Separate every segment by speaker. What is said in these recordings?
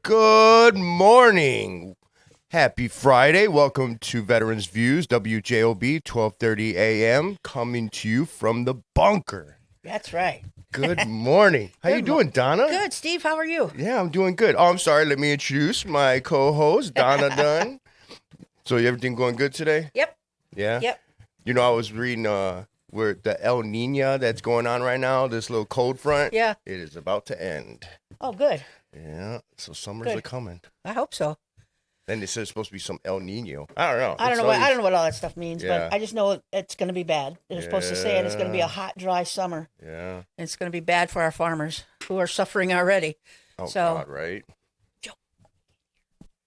Speaker 1: Good morning. Happy Friday. Welcome to Veterans Views, WJOB, 12:30 a.m., coming to you from the bunker.
Speaker 2: That's right.
Speaker 1: Good morning. How you doing, Donna?
Speaker 2: Good, Steve. How are you?
Speaker 1: Yeah, I'm doing good. Oh, I'm sorry. Let me introduce my co-host, Donna Dunn. So everything going good today?
Speaker 2: Yep.
Speaker 1: Yeah?
Speaker 2: Yep.
Speaker 1: You know, I was reading where the El Nino that's going on right now, this little cold front.
Speaker 2: Yeah.
Speaker 1: It is about to end.
Speaker 2: Oh, good.
Speaker 1: Yeah, so summers
Speaker 2: Good.
Speaker 1: are coming.
Speaker 2: I hope so.
Speaker 1: Then they said it's supposed to be some El Nino. I don't know.
Speaker 2: I don't know what all that stuff means,
Speaker 1: Yeah.
Speaker 2: but I just know it's going to be bad. They're supposed to say it. It's going to be a hot, dry summer.
Speaker 1: Yeah.
Speaker 2: And it's going to be bad for our farmers who are suffering already.
Speaker 1: Oh,
Speaker 2: So-
Speaker 1: God, right?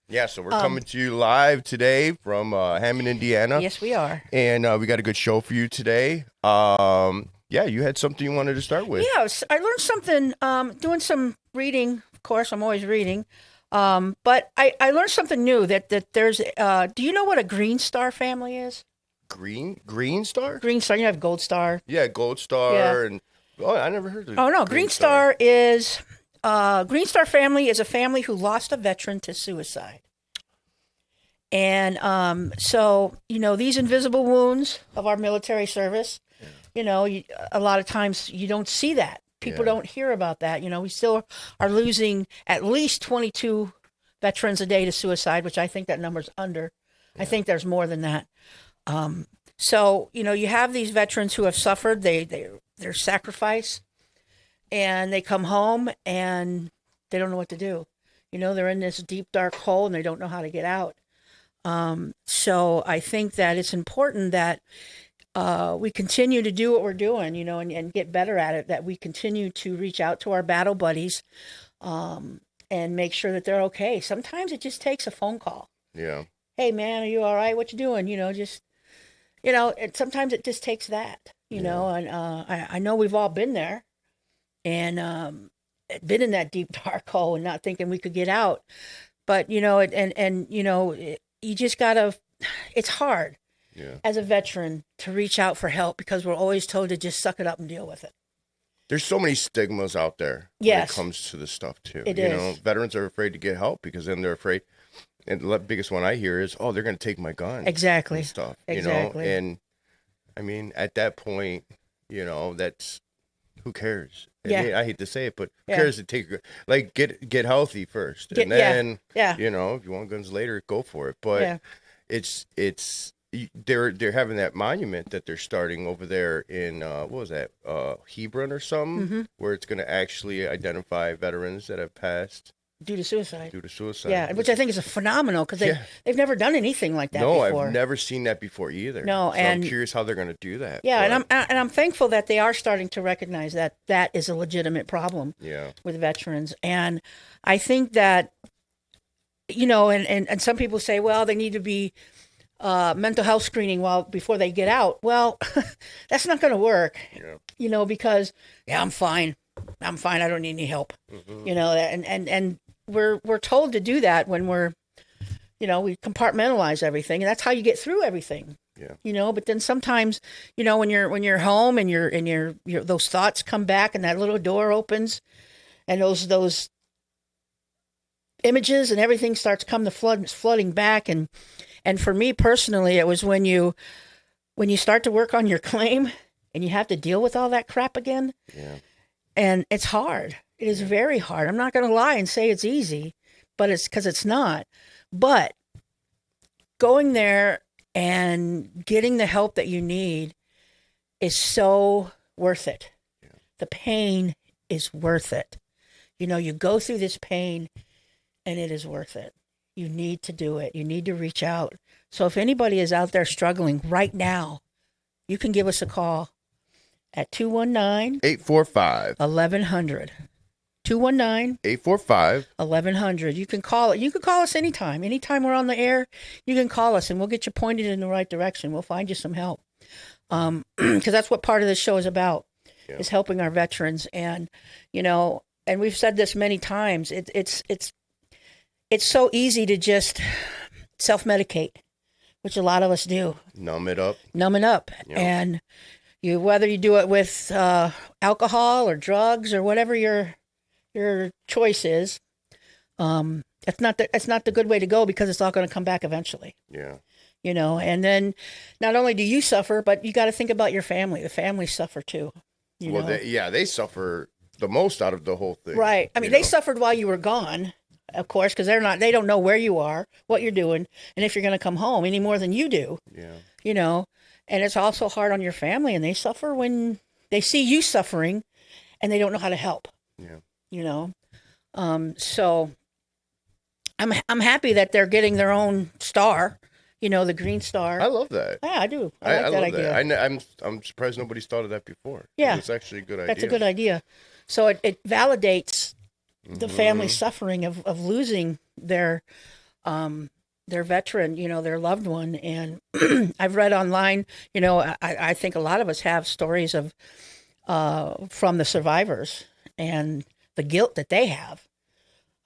Speaker 1: Yeah, so we're coming to you live today from Hammond, Indiana.
Speaker 2: Yes, we are.
Speaker 1: And we got a good show for you today. Yeah, you had something you wanted to start with.
Speaker 2: Yeah, I learned something doing some reading. Of course, I'm always reading. But I learned something new that there's, do you know what a Green Star family is?
Speaker 1: Green Star?
Speaker 2: Green Star, you have Gold Star.
Speaker 1: Yeah, Gold Star.
Speaker 2: Yeah.
Speaker 1: And I never heard of
Speaker 2: Oh, no, Green Star is, Green Star family is a family who lost a veteran to suicide. And so, these invisible wounds of our military service, a lot of times you don't see that. People don't hear about that. We still are losing at least 22 veterans a day to suicide, which I think that number's under. I think there's more than that. So, you have these veterans who have suffered, they're sacrificed, and they come home and they don't know what to do. They're in this deep, dark hole and they don't know how to get out. So I think that it's important that we continue to do what we're doing, and get better at it, that we continue to reach out to our battle buddies and make sure that they're okay. Sometimes it just takes a phone call.
Speaker 1: Yeah.
Speaker 2: Hey, man, are you all right? What you doing? And sometimes it just takes that, and I know we've all been there and been in that deep, dark hole and not thinking we could get out. But, you just got to, it's hard.
Speaker 1: Yeah.
Speaker 2: As a veteran to reach out for help because we're always told to just suck it up and deal with it.
Speaker 1: There's so many stigmas out there when it comes to this stuff, too.
Speaker 2: It is.
Speaker 1: Veterans are afraid to get help because then they're afraid. And the biggest one I hear is, they're going to take my gun.
Speaker 2: Exactly.
Speaker 1: And stuff,
Speaker 2: Exactly.
Speaker 1: And, I mean, at that point, that's, who cares?
Speaker 2: Yeah.
Speaker 1: I hate to say it, but who cares to take, get healthy first. And then, if you want guns later, go for it. But it's, they're having that monument that they're starting over there in what was that, Hebron or something, where it's going to actually identify veterans that have passed
Speaker 2: due to suicide.
Speaker 1: Yeah,
Speaker 2: which I think is a phenomenal because they've never done anything like that before.
Speaker 1: No, I've never seen that before either.
Speaker 2: No,
Speaker 1: so
Speaker 2: and
Speaker 1: I'm curious how they're going to do that.
Speaker 2: Yeah, but I'm thankful that they are starting to recognize that that is a legitimate problem. With veterans, and I think that and some people say, well, they need to be mental health screening before they get out. Well, that's not going to work. Because I'm fine. I don't need any help. And we're told to do that when we're, we compartmentalize everything, and that's how you get through everything. But then sometimes, when you're home and your those thoughts come back and that little door opens, and those images and everything starts flooding back, and for me personally, it was when you start to work on your claim and you have to deal with all that crap again. And it's hard. It is very hard. I'm not going to lie and say it's easy, but it's because it's not. But going there and getting the help that you need is so worth it. The pain is worth it. You go through this pain and it is worth it. You need to do it. You need to reach out. So if anybody is out there struggling right now, you can give us a call at 219-845-1100. 219-845-1100. You can call it. You can call us anytime. Anytime we're on the air, you can call us and we'll get you pointed in the right direction. We'll find you some help. Because that's what part of this show is about, is helping our veterans. And, and we've said this many times, it's so easy to just self-medicate, which a lot of us do.
Speaker 1: Numb it up.
Speaker 2: Yeah. And whether you do it with alcohol or drugs or whatever your choice is, It's not the good way to go, because it's all going to come back eventually.
Speaker 1: Yeah.
Speaker 2: And then not only do you suffer, but you got to think about your family. The families suffer too.
Speaker 1: They suffer the most out of the whole thing.
Speaker 2: Right. I mean, they suffered while you were gone, of course, because they don't know where you are, what you're doing, and if you're going to come home any more than you do.
Speaker 1: Yeah.
Speaker 2: And it's also hard on your family, and they suffer when they see you suffering, and they don't know how to help.
Speaker 1: Yeah.
Speaker 2: So I'm happy that they're getting their own star, the Green Star.
Speaker 1: I love that.
Speaker 2: Yeah, I do. I like that idea.
Speaker 1: That. I'm surprised nobody's thought of that before.
Speaker 2: Yeah.
Speaker 1: It's actually a good idea.
Speaker 2: That's a good idea. So it validates the family suffering of losing their veteran, their loved one. And I've read online, I think a lot of us have stories of from the survivors and the guilt that they have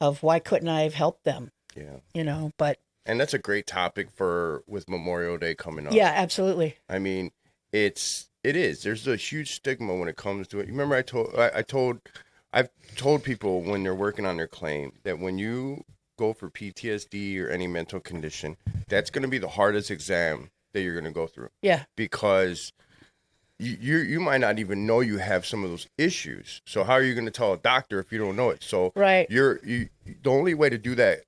Speaker 2: of why couldn't I have helped them?
Speaker 1: Yeah.
Speaker 2: But.
Speaker 1: And that's a great topic with Memorial Day coming up.
Speaker 2: Yeah, absolutely.
Speaker 1: I mean, it is. There's a huge stigma when it comes to it. You remember I've told people when they're working on their claim that when you go for PTSD or any mental condition, that's going to be the hardest exam that you're going to go through.
Speaker 2: Yeah.
Speaker 1: Because you might not even know you have some of those issues. So how are you going to tell a doctor if you don't know it? So
Speaker 2: right.
Speaker 1: The only way to do that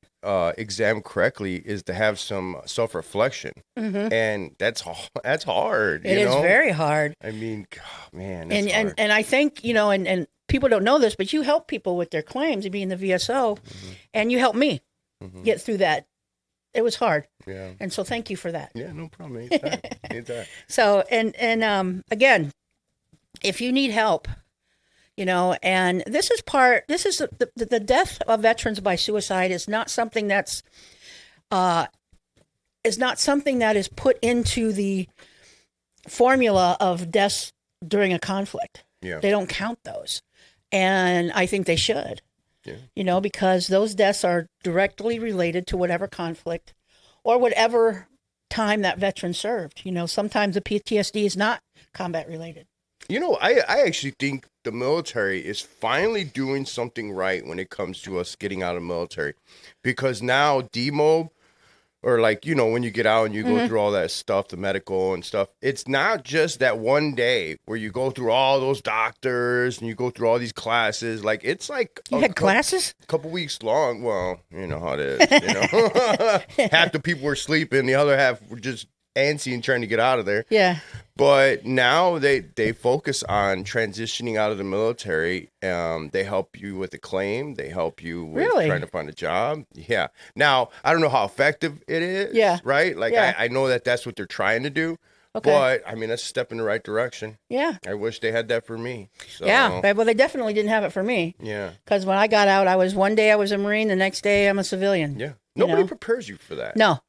Speaker 1: exam correctly is to have some self-reflection. And that's hard.
Speaker 2: It is very hard.
Speaker 1: I mean, man,
Speaker 2: and I think, and people don't know this, but you help people with their claims, being the VSO, and you helped me get through that. It was hard.
Speaker 1: Yeah.
Speaker 2: And so thank you for that.
Speaker 1: Yeah, no problem. Anytime.
Speaker 2: So, and again, if you need help, and this is the death of veterans by suicide is not something that is put into the formula of deaths during a conflict.
Speaker 1: Yeah.
Speaker 2: They don't count those. And I think they should.
Speaker 1: Yeah.
Speaker 2: Because those deaths are directly related to whatever conflict or whatever time that veteran served. Sometimes the PTSD is not combat related.
Speaker 1: I actually think the military is finally doing something right when it comes to us getting out of the military, because now demob, or when you get out and you go through all that stuff, the medical and stuff, it's not just that one day where you go through all those doctors and you go through all these classes. It's like
Speaker 2: you had classes?
Speaker 1: A couple weeks long. Well, you know how it is. Half the people were sleeping, the other half were just antsy and trying to get out of there.
Speaker 2: Yeah.
Speaker 1: But now they focus on transitioning out of the military. They help you with the claim. They help you with trying to find a job. Yeah. Now, I don't know how effective it is.
Speaker 2: Yeah.
Speaker 1: Right? I know that's what they're trying to do. Okay. But, I mean, that's a step in the right direction.
Speaker 2: Yeah.
Speaker 1: I wish they had that for me. So.
Speaker 2: Yeah. Well, they definitely didn't have it for me.
Speaker 1: Yeah.
Speaker 2: Because when I got out, one day I was a Marine, the next day I'm a civilian.
Speaker 1: Yeah. Nobody prepares you for that.
Speaker 2: No.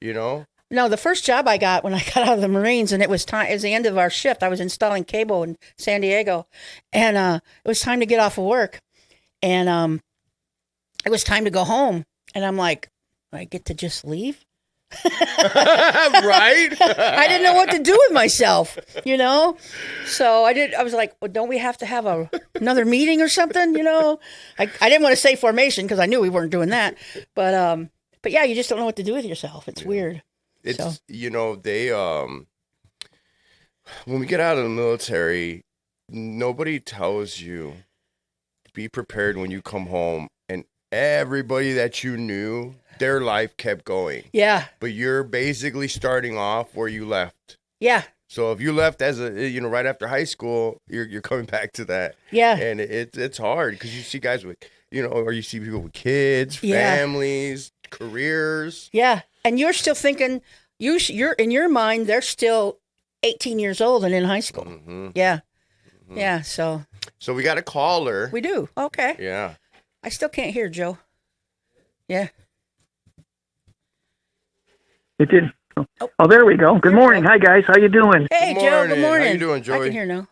Speaker 1: No,
Speaker 2: the first job I got when I got out of the Marines, and it was the end of our shift. I was installing cable in San Diego, and it was time to get off of work, and it was time to go home. And I'm like, I get to just leave?
Speaker 1: Right?
Speaker 2: I didn't know what to do with myself, So I was like, well, don't we have to have another meeting or something? I didn't want to say formation because I knew we weren't doing that, but yeah, you just don't know what to do with yourself. It's weird.
Speaker 1: It's, they, when we get out of the military, nobody tells you to be prepared when you come home, and everybody that you knew, their life kept going.
Speaker 2: Yeah.
Speaker 1: But you're basically starting off where you left.
Speaker 2: Yeah.
Speaker 1: So if you left as right after high school, you're coming back to that.
Speaker 2: Yeah.
Speaker 1: And it's hard because you see guys with, or you see people with kids, families, careers.
Speaker 2: Yeah. And you're still thinking, you're in your mind, they're still 18 years old and in high school.
Speaker 1: Mm-hmm.
Speaker 2: Yeah. Mm-hmm. Yeah. So
Speaker 1: we got a caller.
Speaker 2: We do. Okay.
Speaker 1: Yeah.
Speaker 2: I still can't hear Joe. Yeah.
Speaker 3: It did. Oh, there we go. Good morning. Hi, guys. How you doing?
Speaker 2: Hey, Joe. Good morning.
Speaker 1: How you doing, Joey?
Speaker 2: I can hear now.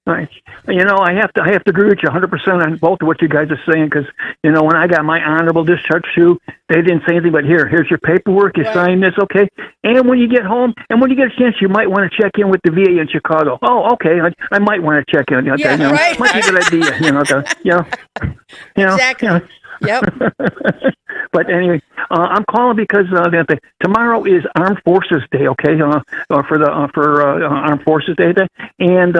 Speaker 3: Nice. I have to agree with you 100% on both of what you guys are saying, because when I got my honorable discharge too, they didn't say anything but here's your paperwork, you sign this, okay? And when you get home, and when you get a chance, you might want to check in with the VA in Chicago. Oh, okay, I might want to check in.
Speaker 2: Yeah, right.
Speaker 3: Might be a good idea.
Speaker 2: Exactly. Yep.
Speaker 3: But anyway, I'm calling because tomorrow is Armed Forces Day. Okay, for Armed Forces Day, and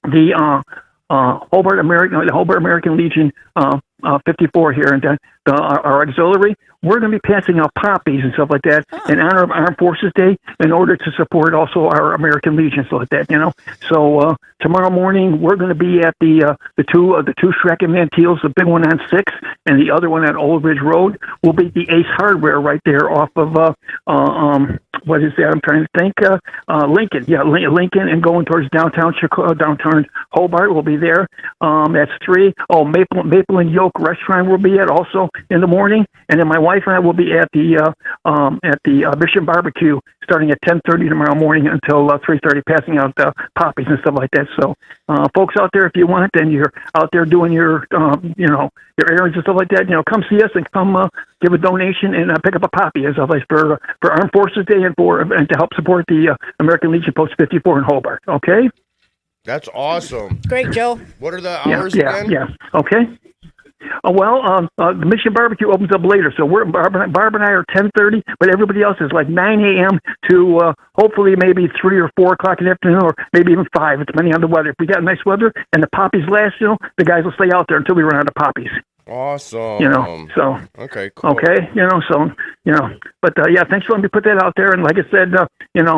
Speaker 3: the Hobart American Legion 54 here, and our auxiliary, we're going to be passing out poppies and stuff like that in honor of Armed Forces Day, in order to support also our American Legion, stuff like that. So tomorrow morning we're going to be at the two Shrek and Manteals, the big one on 6 and the other one on Old Ridge Road. We'll be at the Ace Hardware right there off of what is that? I'm trying to think. Lincoln, Lincoln, and going towards downtown Hobart. We'll be there. That's 3. Oh, Maple and Yoke Restaurant we'll be at also in the morning, and then my wife and I will be at the Mission Barbecue starting at 10:30 tomorrow morning until 3:30, passing out poppies and stuff like that. So, folks out there, if you want, and you're out there doing your your errands and stuff like that, come see us and come give a donation and pick up a poppy as always for Armed Forces Day and to help support the American Legion Post 54 in Hobart. Okay.
Speaker 1: That's awesome.
Speaker 2: Great, Joe.
Speaker 1: What are the hours again?
Speaker 3: Yeah. Okay. The Mission Barbecue opens up later, so Barb and I are 10:30, but everybody else is like 9 a.m. to hopefully maybe 3 or 4 o'clock in the afternoon, or maybe even 5, depending on the weather. If we got nice weather and the poppies last, the guys will stay out there until we run out of poppies.
Speaker 1: Awesome.
Speaker 3: So
Speaker 1: okay, cool.
Speaker 3: Okay, but thanks for letting me put that out there. And like I said, and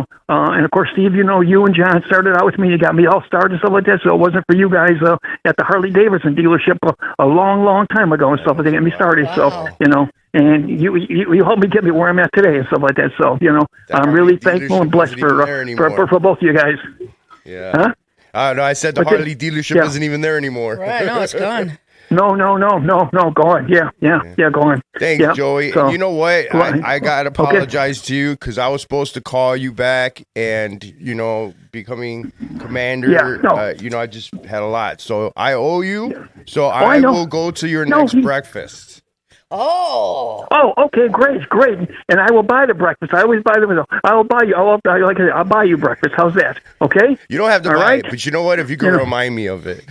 Speaker 3: of course, Steve, you and John started out with me. You got me all started and stuff like that. So it wasn't for you guys at the Harley Davidson dealership a long time ago and stuff like that to get me started. Wow. So and you helped me get me where I'm at today and stuff like that. So I'm really thankful and blessed for both of you guys.
Speaker 1: Yeah. Huh? No, I said the Harley dealership isn't even there anymore.
Speaker 2: Right, no, it's gone.
Speaker 3: No, go on. Yeah, go on.
Speaker 1: Thanks, Joey. So, you know what? I got to apologize to you because I was supposed to call you back and, becoming commander, I just had a lot. So I owe you. Yeah. So I will go to your next breakfast.
Speaker 2: Oh,
Speaker 3: okay, great. And I will buy the breakfast. I always buy them. I'll buy you. I'll buy you breakfast. How's that? Okay.
Speaker 1: You don't have to buy it, but you know what? If you can remind me of it.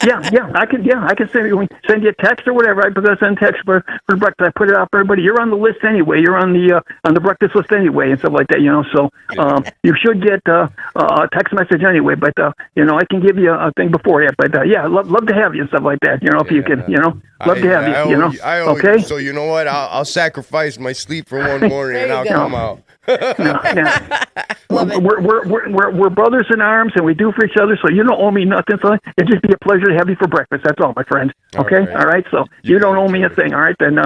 Speaker 3: Yeah. I can send you a text or whatever. I forgot to send text for breakfast. I put it out for everybody. You're on the list anyway. You're on the breakfast list anyway, and stuff like that. So you should get a text message anyway. But I can give you a thing before that. But love to have you and stuff like that. If you can, love to have you.
Speaker 1: I owe you. So you know what? I'll sacrifice my sleep for one morning and I'll come out.
Speaker 3: We're brothers in arms and we do for each other. So you don't owe me nothing. So it'd just be a pleasure to have you for breakfast. That's all, my friend. Okay, all right. So you don't owe me a thing. All right, then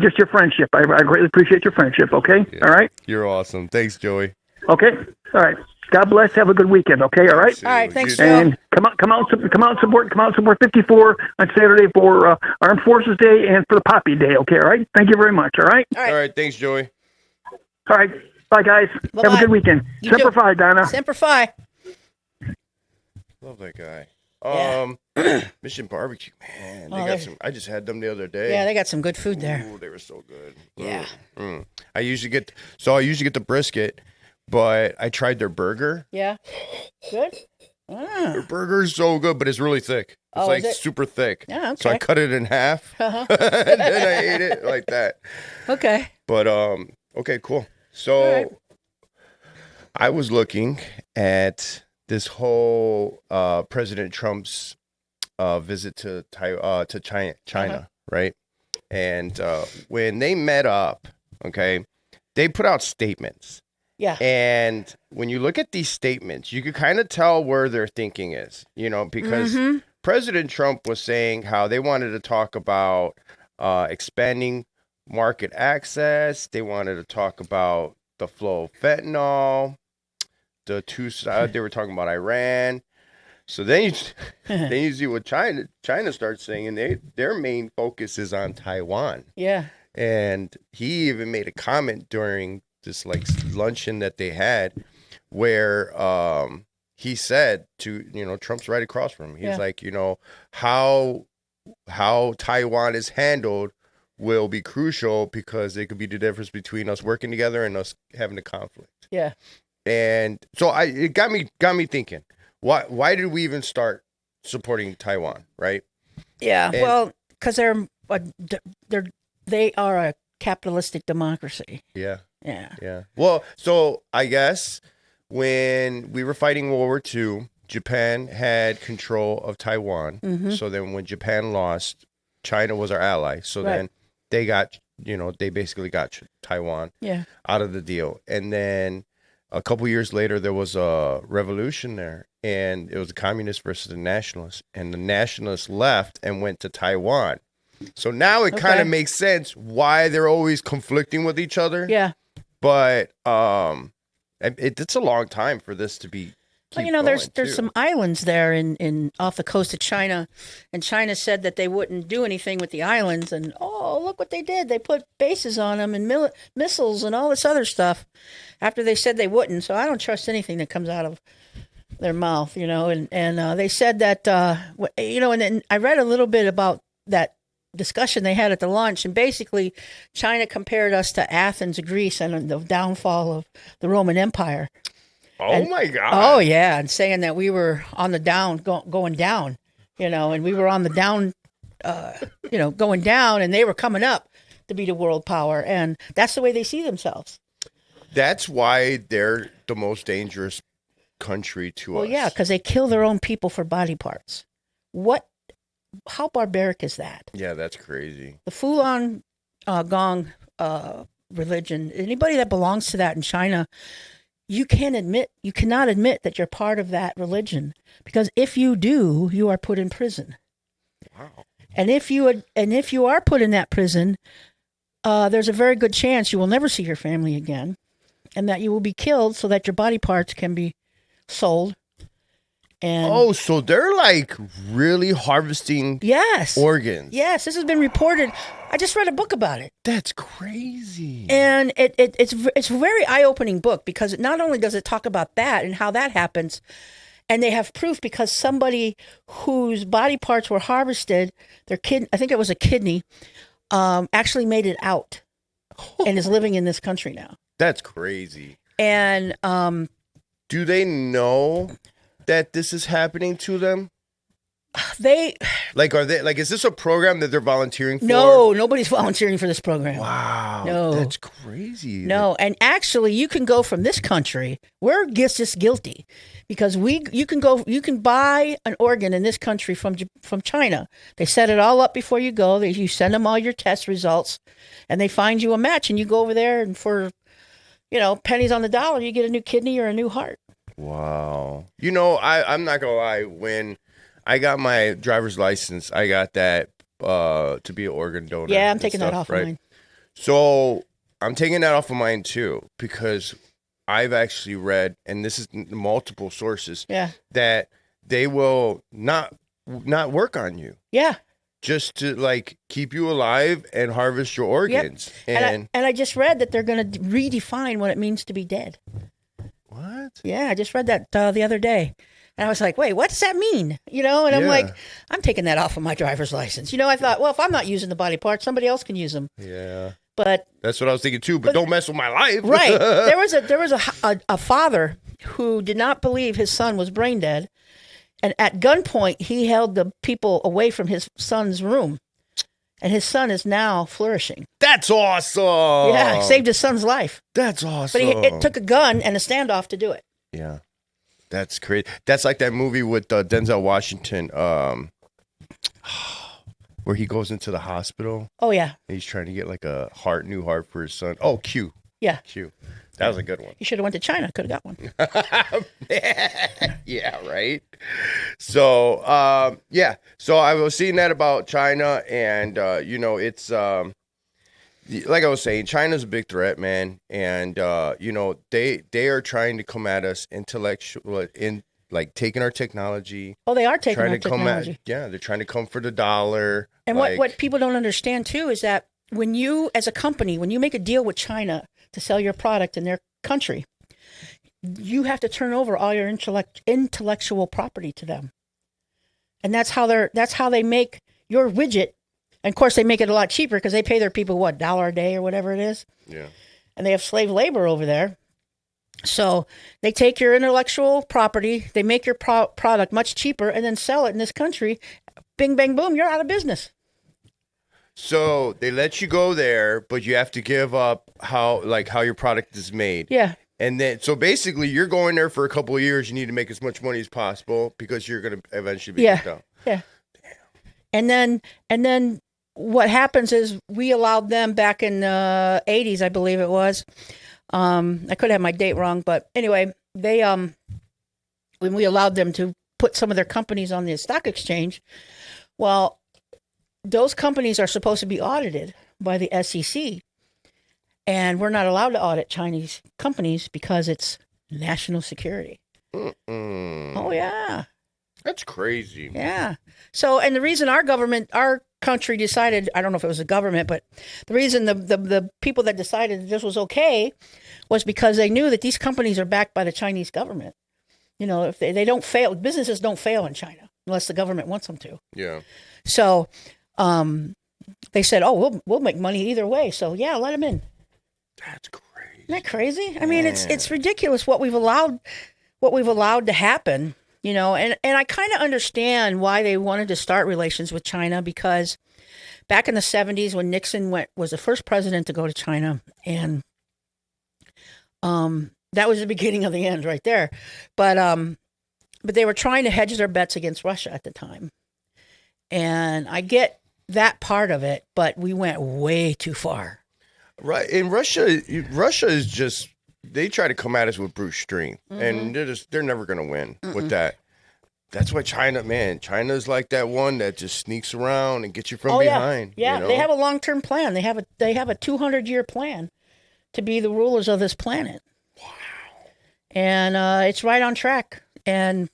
Speaker 3: just your friendship. I greatly appreciate your friendship. Okay, all right.
Speaker 1: You're awesome. Thanks, Joey.
Speaker 3: Okay, all right. God bless. Have a good weekend. Okay, all right.
Speaker 2: All right. Thanks, Joe.
Speaker 3: And come out and support 54 on Saturday for Armed Forces Day and for the Poppy Day. Okay, all right. Thank you very much. All right.
Speaker 1: All right. Thanks, Joey.
Speaker 3: All right. Bye, guys.
Speaker 2: Bye-bye.
Speaker 3: Have a good weekend. Semper Fi, Donna.
Speaker 2: Semper Fi.
Speaker 1: Love that guy. Mission Barbecue, man. They got some. I just had them the other day.
Speaker 2: Yeah, they got some good food there.
Speaker 1: Ooh, they were so good.
Speaker 2: Yeah.
Speaker 1: I usually get the brisket. But I tried their burger.
Speaker 2: Yeah. Good?
Speaker 1: Their burger is so good, but it's really thick. It's super thick.
Speaker 2: Yeah, okay.
Speaker 1: So I cut it in half. And then I ate it like that.
Speaker 2: Okay.
Speaker 1: But, okay, cool. So I was looking at this whole President Trump's visit to China, right? And when they met up, okay, they put out statements.
Speaker 2: Yeah.
Speaker 1: And when you look at these statements, you can kind of tell where their thinking is, because President Trump was saying how they wanted to talk about expanding market access. They wanted to talk about the flow of fentanyl. The two sides, they were talking about Iran. So then you see what China starts saying, and their main focus is on Taiwan.
Speaker 2: Yeah.
Speaker 1: And he even made a comment during this luncheon that they had where he said to Trump's right across from him. He's like, how Taiwan is handled will be crucial because it could be the difference between us working together and us having a conflict.
Speaker 2: Yeah. And
Speaker 1: so it got me thinking, why did we even start supporting Taiwan, right?
Speaker 2: Yeah. Well, because they're they are a capitalistic democracy.
Speaker 1: Yeah.
Speaker 2: Yeah.
Speaker 1: Yeah. Well, so I guess when we were fighting World War II, Japan had control of Taiwan.
Speaker 2: Mm-hmm.
Speaker 1: So then when Japan lost, China was our ally. So then they got, they basically got Taiwan out of the deal. And then a couple years later, there was a revolution there. And it was the communists versus the nationalists. And the nationalists left and went to Taiwan. So now it kind of makes sense why they're always conflicting with each other.
Speaker 2: Yeah.
Speaker 1: But it's a long time for this to be.
Speaker 2: Well, there's some islands there in off the coast of China, and China said that they wouldn't do anything with the islands, and look what they did. They put bases on them and missiles and all this other stuff after they said they wouldn't. So I don't trust anything that comes out of their mouth, and they said that, and then I read a little bit about that discussion they had at the lunch, and basically China compared us to Athens, Greece, and the downfall of the Roman Empire.
Speaker 1: My God.
Speaker 2: Oh, yeah. And saying that we were on the down, going down, and we were on the down, going down, and they were coming up to be the world power. And that's the way they see themselves.
Speaker 1: That's why they're the most dangerous country to us.
Speaker 2: Well, yeah, because they kill their own people for body parts. How barbaric is that?
Speaker 1: Yeah, that's crazy.
Speaker 2: The Falun Gong religion, anybody that belongs to that in China, you cannot admit that you're part of that religion, because if you do, you are put in prison.
Speaker 1: Wow.
Speaker 2: And if you are put in that prison, there's a very good chance you will never see your family again, and that you will be killed so that your body parts can be sold. And
Speaker 1: so they're like really harvesting organs.
Speaker 2: Yes, this has been reported. I just read a book about it.
Speaker 1: That's crazy.
Speaker 2: And it's a very eye-opening book, because not only does it talk about that and how that happens, and they have proof because somebody whose body parts were harvested, I think it was a kidney, actually made it out and is living in this country now.
Speaker 1: That's crazy.
Speaker 2: And
Speaker 1: do they know that this is happening to them? Are they is this a program that they're volunteering for?
Speaker 2: No, nobody's volunteering for this program.
Speaker 1: Wow.
Speaker 2: No.
Speaker 1: That's crazy.
Speaker 2: No, and actually you can go from this country, we're just guilty, because you can buy an organ in this country from China. They set it all up before you go. You send them all your test results, and they find you a match, and you go over there, and for pennies on the dollar, you get a new kidney or a new heart.
Speaker 1: Wow. I'm not gonna lie, when I got my driver's license, I got that to be an organ donor.
Speaker 2: Yeah, I'm taking that off of mine.
Speaker 1: So I'm taking that off of mine too, because I've actually read, and this is multiple sources, that they will not work on you.
Speaker 2: Yeah.
Speaker 1: Just to keep you alive and harvest your organs.
Speaker 2: Yep. And I just read that they're going to redefine what it means to be dead.
Speaker 1: What?
Speaker 2: Yeah, I just read that the other day. And I was like, wait, what does that mean? And I'm like, I'm taking that off of my driver's license. I thought, well, if I'm not using the body parts, somebody else can use them.
Speaker 1: Yeah.
Speaker 2: But
Speaker 1: that's what I was thinking too, but don't mess with my life.
Speaker 2: Right. There was a father who did not believe his son was brain dead. And at gunpoint, he held the people away from his son's room. And his son is now flourishing.
Speaker 1: That's awesome.
Speaker 2: Yeah, saved his son's life.
Speaker 1: That's awesome.
Speaker 2: But it took a gun and a standoff to do it.
Speaker 1: Yeah. That's crazy. That's like that movie with Denzel Washington, where he goes into the hospital.
Speaker 2: Oh, yeah.
Speaker 1: And he's trying to get a new heart for his son. Oh, Q.
Speaker 2: Yeah.
Speaker 1: Q. That was a good one.
Speaker 2: You should have went to China. Could have got one.
Speaker 1: Yeah, right. So, So I was seeing that about China, and it's like I was saying, China's a big threat, man, and they are trying to come at us taking our technology.
Speaker 2: Oh, they are taking our technology.
Speaker 1: They're trying to come for the dollar.
Speaker 2: And what people don't understand too is that when you, as a company, when you make a deal with China to sell your product in their country, you have to turn over all your intellectual property to them. And that's how they make your widget. And of course they make it a lot cheaper because they pay their people $1 a day or whatever it is.
Speaker 1: Yeah.
Speaker 2: And they have slave labor over there. So they take your intellectual property, they make your product much cheaper, and then sell it in this country. Bing, bang, boom, you're out of business.
Speaker 1: So they let you go there, but you have to give up how your product is made.
Speaker 2: Yeah.
Speaker 1: And then, so basically, you're going there for a couple of years. You need to make as much money as possible because you're going to eventually be kicked out.
Speaker 2: Yeah. And then what happens is we allowed them back in the 80s, I believe it was. I could have my date wrong, but anyway, they when we allowed them to put some of their companies on the stock exchange, well, those companies are supposed to be audited by the SEC. And we're not allowed to audit Chinese companies because it's national security. Oh, yeah.
Speaker 1: That's crazy.
Speaker 2: Yeah. So, and the reason our country decided, I don't know if it was the government, but the reason the people that decided that this was okay was because they knew that these companies are backed by the Chinese government. You know, if they don't fail, businesses don't fail in China unless the government wants them to.
Speaker 1: Yeah.
Speaker 2: So, they said, oh, we'll make money either way. So, yeah, let them in.
Speaker 1: That's crazy.
Speaker 2: Isn't that crazy? I mean, it's ridiculous what we've allowed to happen, you know, and I kind of understand why they wanted to start relations with China, because back in the 70s when Nixon was the first president to go to China, and that was the beginning of the end right there. But they were trying to hedge their bets against Russia at the time. And I get that part of it, but we went way too far.
Speaker 1: Right. In Russia is just, they try to come at us with brute strength, and they're never going to win with that. That's why China's like that one that just sneaks around and gets you from behind.
Speaker 2: Yeah,
Speaker 1: you know?
Speaker 2: They have a long-term plan. They have a 200-year plan to be the rulers of this planet. Wow. And it's right on track. And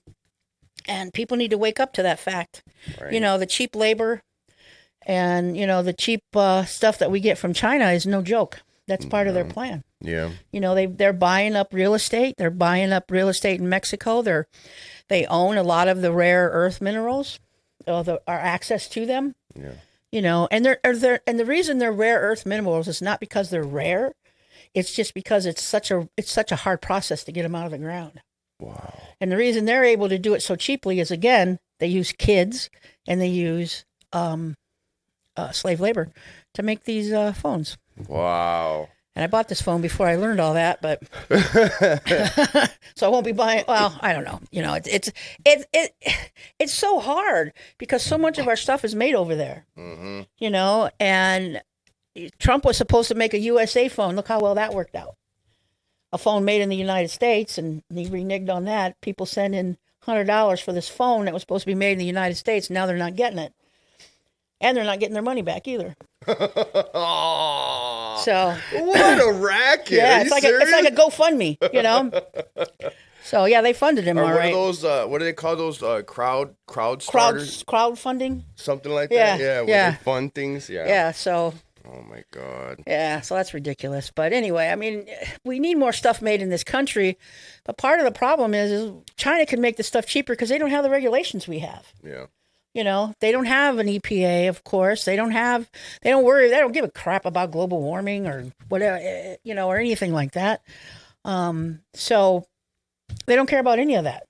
Speaker 2: people need to wake up to that fact. Right. You know, the cheap labor and, you know, the cheap stuff that we get from China is no joke. That's part of their plan.
Speaker 1: Yeah.
Speaker 2: You know, they're buying up real estate. They're buying up real estate in Mexico. They own a lot of the rare earth minerals, our access to them. Yeah. You know, and the reason they're rare earth minerals is not because they're rare. It's just because it's such a hard process to get them out of the ground. Wow. And the reason they're able to do it so cheaply is, again, they use kids and they use slave labor to make these phones. Wow. And I bought this phone before I learned all that, but so I won't be buying. Well, I don't know. You know, it's so hard because so much of our stuff is made over there. Mm-hmm. You know, and Trump was supposed to make a USA phone. Look how well that worked out. A phone made in the United States, and he reneged on that. People sent in $100 for this phone that was supposed to be made in the United States. Now they're not getting it. And they're not getting their money back either. So
Speaker 1: what a racket!
Speaker 2: Yeah, it's like a GoFundMe, you know. So yeah, they funded him. All right.
Speaker 1: Those what do they call those? Crowd starters?
Speaker 2: Crowdfunding.
Speaker 1: Something like that. Yeah. Where they fund things. Yeah.
Speaker 2: Yeah. So.
Speaker 1: Oh my God.
Speaker 2: Yeah. So that's ridiculous. But anyway, I mean, we need more stuff made in this country. But part of the problem is China can make the stuff cheaper because they don't have the regulations we have. Yeah. You know, they don't have an EPA, of course. They don't worry. They don't give a crap about global warming or whatever, you know, or anything like that. So they don't care about any of that.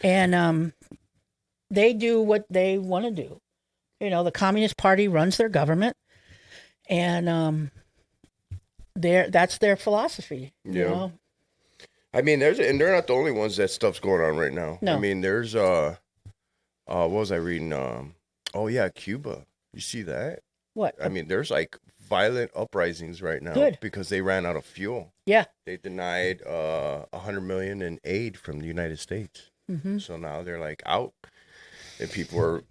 Speaker 2: And they do what they want to do. You know, the Communist Party runs their government, and that's their philosophy. Yeah. You know?
Speaker 1: I mean, and they're not the only ones that stuff's going on right now. No. I mean, there's what was I reading? Cuba. You see that?
Speaker 2: What?
Speaker 1: I mean, there's like violent uprisings right now because they ran out of fuel.
Speaker 2: Yeah.
Speaker 1: They denied $100 million in aid from the United States. Mm-hmm. So now they're like out, and people are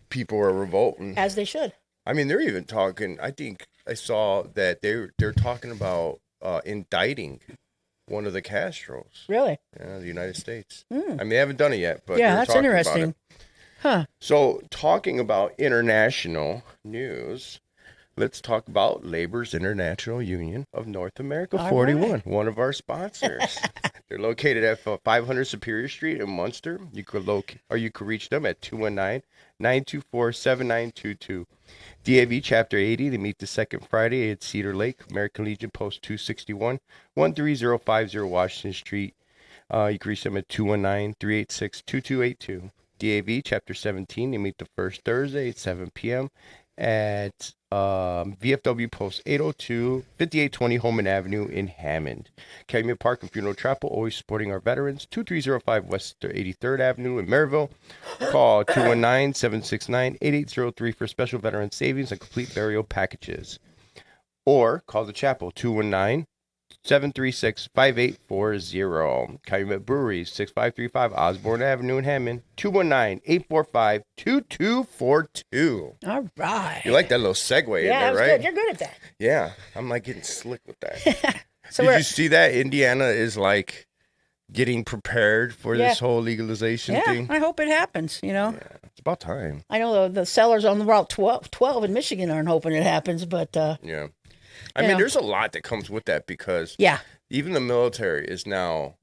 Speaker 1: revolting,
Speaker 2: as they should.
Speaker 1: I mean, they're even talking. I think I saw that they're talking about indicting one of the Castros.
Speaker 2: Really?
Speaker 1: Yeah, the United States. I mean, they haven't done it yet, but
Speaker 2: yeah, that's interesting. Huh.
Speaker 1: So, talking about international news, let's talk about Labor's International Union of North America, 41, one of our sponsors. They're located at 500 Superior Street in Munster. You could reach them at 219-924-7922. DAV Chapter 80, they meet the second Friday at Cedar Lake, American Legion Post 261, 13050 Washington Street. You can reach them at 219-386-2282. DAV Chapter 17, they meet the first Thursday at 7 p.m. at VFW Post 802, 5820 Holman Avenue in Hammond. Calumet Park and Funeral Chapel, always supporting our veterans. 2305 West 83rd Avenue in Maryville. Call 219-769-8803 for special veteran savings and complete burial packages. Or call the chapel, 219-736-5840. Calumet Brewery, 6535 Osborne Avenue in Hammond, 219-845-2242.
Speaker 2: All right.
Speaker 1: You like that little segue in there, right?
Speaker 2: Good. You're good at that.
Speaker 1: Yeah, I'm like getting slick with that. Did you see that? Indiana is like getting prepared for this whole legalization thing.
Speaker 2: I hope it happens, Yeah,
Speaker 1: it's about time.
Speaker 2: I know the sellers on the Route 12 in Michigan aren't hoping it happens, but...
Speaker 1: yeah. I mean, there's a lot that comes with that because even the military is now,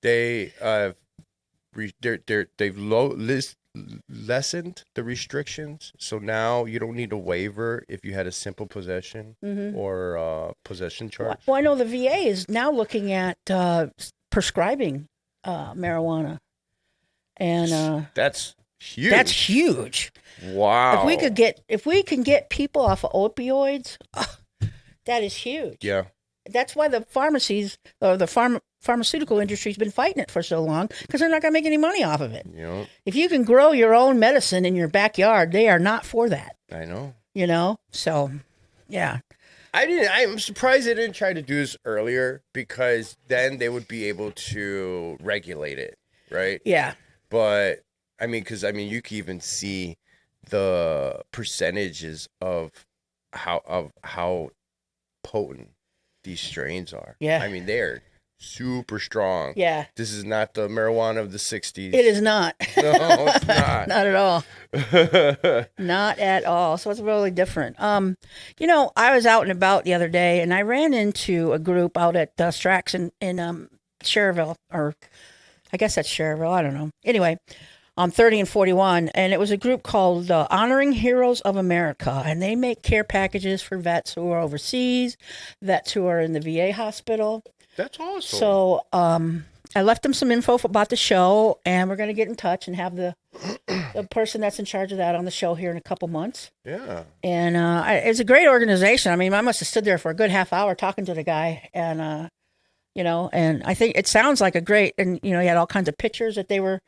Speaker 1: they've lessened the restrictions. So now you don't need a waiver if you had a simple possession or possession charge.
Speaker 2: Well, I know the VA is now looking at prescribing marijuana. And
Speaker 1: that's huge.
Speaker 2: That's huge.
Speaker 1: Wow.
Speaker 2: If we can get people off of opioids, that is huge.
Speaker 1: Yeah.
Speaker 2: That's why the pharmacies or the pharmaceutical industry's been fighting it for so long, because they're not going to make any money off of it.
Speaker 1: Yeah.
Speaker 2: If you can grow your own medicine in your backyard, they are not for that.
Speaker 1: I know.
Speaker 2: So, yeah.
Speaker 1: I'm surprised they didn't try to do this earlier, because then they would be able to regulate it, right?
Speaker 2: Yeah.
Speaker 1: But you can even see the percentages of how potent these strains are.
Speaker 2: Yeah.
Speaker 1: I mean, they're super strong.
Speaker 2: Yeah.
Speaker 1: This is not the marijuana of the 60s.
Speaker 2: It is not.
Speaker 1: No, it's not.
Speaker 2: Not at all. Not at all. So it's really different. I was out and about the other day, and I ran into a group out at Strax in Cherville, or I guess that's Cherville. I don't know. Anyway, 30 and 41, and it was a group called Honoring Heroes of America, and they make care packages for vets who are overseas, vets who are in the VA hospital.
Speaker 1: That's awesome.
Speaker 2: So I left them some info about the show, and we're going to get in touch and have the person that's in charge of that on the show here in a couple months.
Speaker 1: Yeah.
Speaker 2: And it's a great organization. I mean, I must have stood there for a good half hour talking to the guy, and and I think it sounds like a great, and he had all kinds of pictures that they were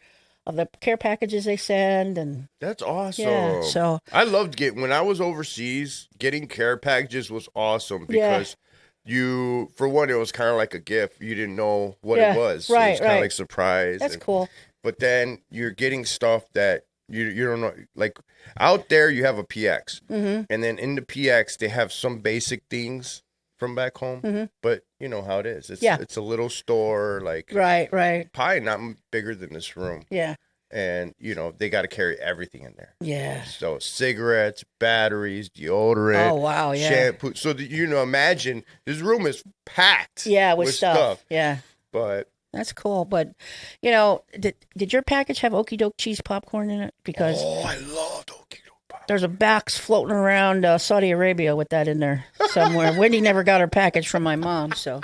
Speaker 2: of the care packages they send, and
Speaker 1: that's awesome.
Speaker 2: Yeah, so
Speaker 1: I loved when I was overseas, getting care packages was awesome, because for one, it was kind of like a gift. You didn't know what it was. So
Speaker 2: right,
Speaker 1: it was kind of like surprise.
Speaker 2: That's cool.
Speaker 1: But then you're getting stuff that you don't know. Like out there, you have a PX, and then in the PX, they have some basic things from back home. But you know how it is. It's a little store, like
Speaker 2: right,
Speaker 1: probably not bigger than this room.
Speaker 2: Yeah.
Speaker 1: And they got to carry everything in there.
Speaker 2: Yeah.
Speaker 1: So cigarettes, batteries, deodorant.
Speaker 2: Oh wow, yeah.
Speaker 1: Shampoo. So that, imagine this room is packed.
Speaker 2: Yeah, with stuff. Yeah.
Speaker 1: But
Speaker 2: that's cool. But did your package have Okie Doke cheese popcorn in it? Because
Speaker 1: I loved Okie Doke popcorn.
Speaker 2: There's a box floating around Saudi Arabia with that in there somewhere. Wendy never got her package from my mom, from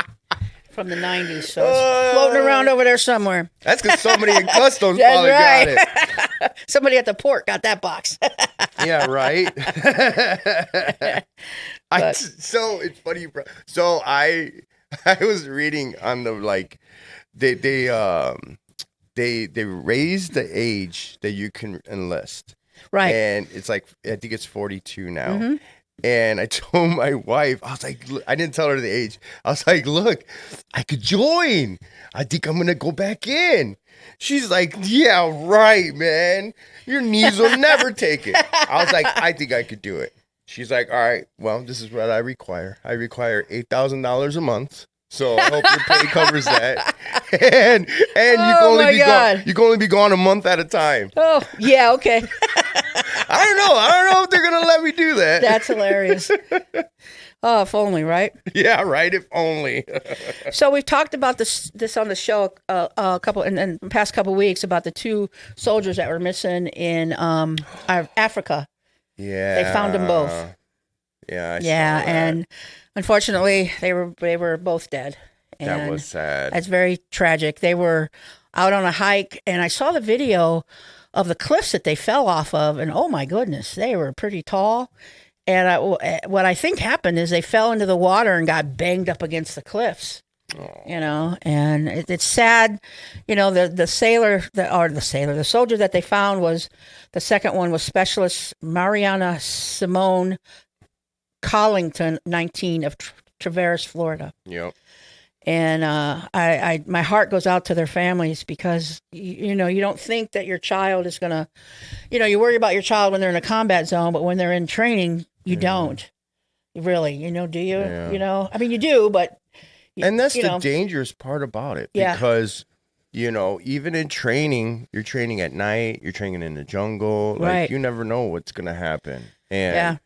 Speaker 2: the 90s, so it's floating around over there somewhere.
Speaker 1: That's because somebody in customs probably got it.
Speaker 2: Somebody at the port got that box.
Speaker 1: Yeah, right. So it's funny. So I was reading on the they raised the age that you can enlist.
Speaker 2: Right.
Speaker 1: And it's I think it's 42 now. And I told my wife, I was like, I didn't tell her the age. I was like, look, I could join. I think I'm going to go back in. She's like, yeah, right, man. Your knees will never take it. I was like, I think I could do it. She's like, all right, well, this is what I require. I require $8,000 a month. So I hope your pay covers that. And you can only be gone a month at a time.
Speaker 2: Oh, yeah, okay.
Speaker 1: I don't know if they're going to let me do that.
Speaker 2: That's hilarious. Oh, if only, right?
Speaker 1: Yeah, right. If only.
Speaker 2: So we've talked about this on the show a couple in the past couple of weeks about the two soldiers that were missing in Africa.
Speaker 1: Yeah,
Speaker 2: they found them both.
Speaker 1: Yeah, I saw that.
Speaker 2: And unfortunately, they were both dead. And
Speaker 1: that was sad.
Speaker 2: That's very tragic. They were out on a hike, and I saw the video of the cliffs that they fell off of, and oh my goodness, they were pretty tall. And what I think happened is they fell into the water and got banged up against the cliffs.
Speaker 1: Oh.
Speaker 2: And it's sad. The soldier that they found was, the second one was Specialist Mariana Simone Collington, 19, of Traverse, Florida.
Speaker 1: Yep.
Speaker 2: And my heart goes out to their families, because you don't think that your child is gonna, you worry about your child when they're in a combat zone, but when they're in training, you don't. Really, do you?
Speaker 1: Yeah.
Speaker 2: I mean, you do, but.
Speaker 1: And that's the dangerous part about it, because, even in training, you're training at night, you're training in the jungle, like you never know what's going to happen. And,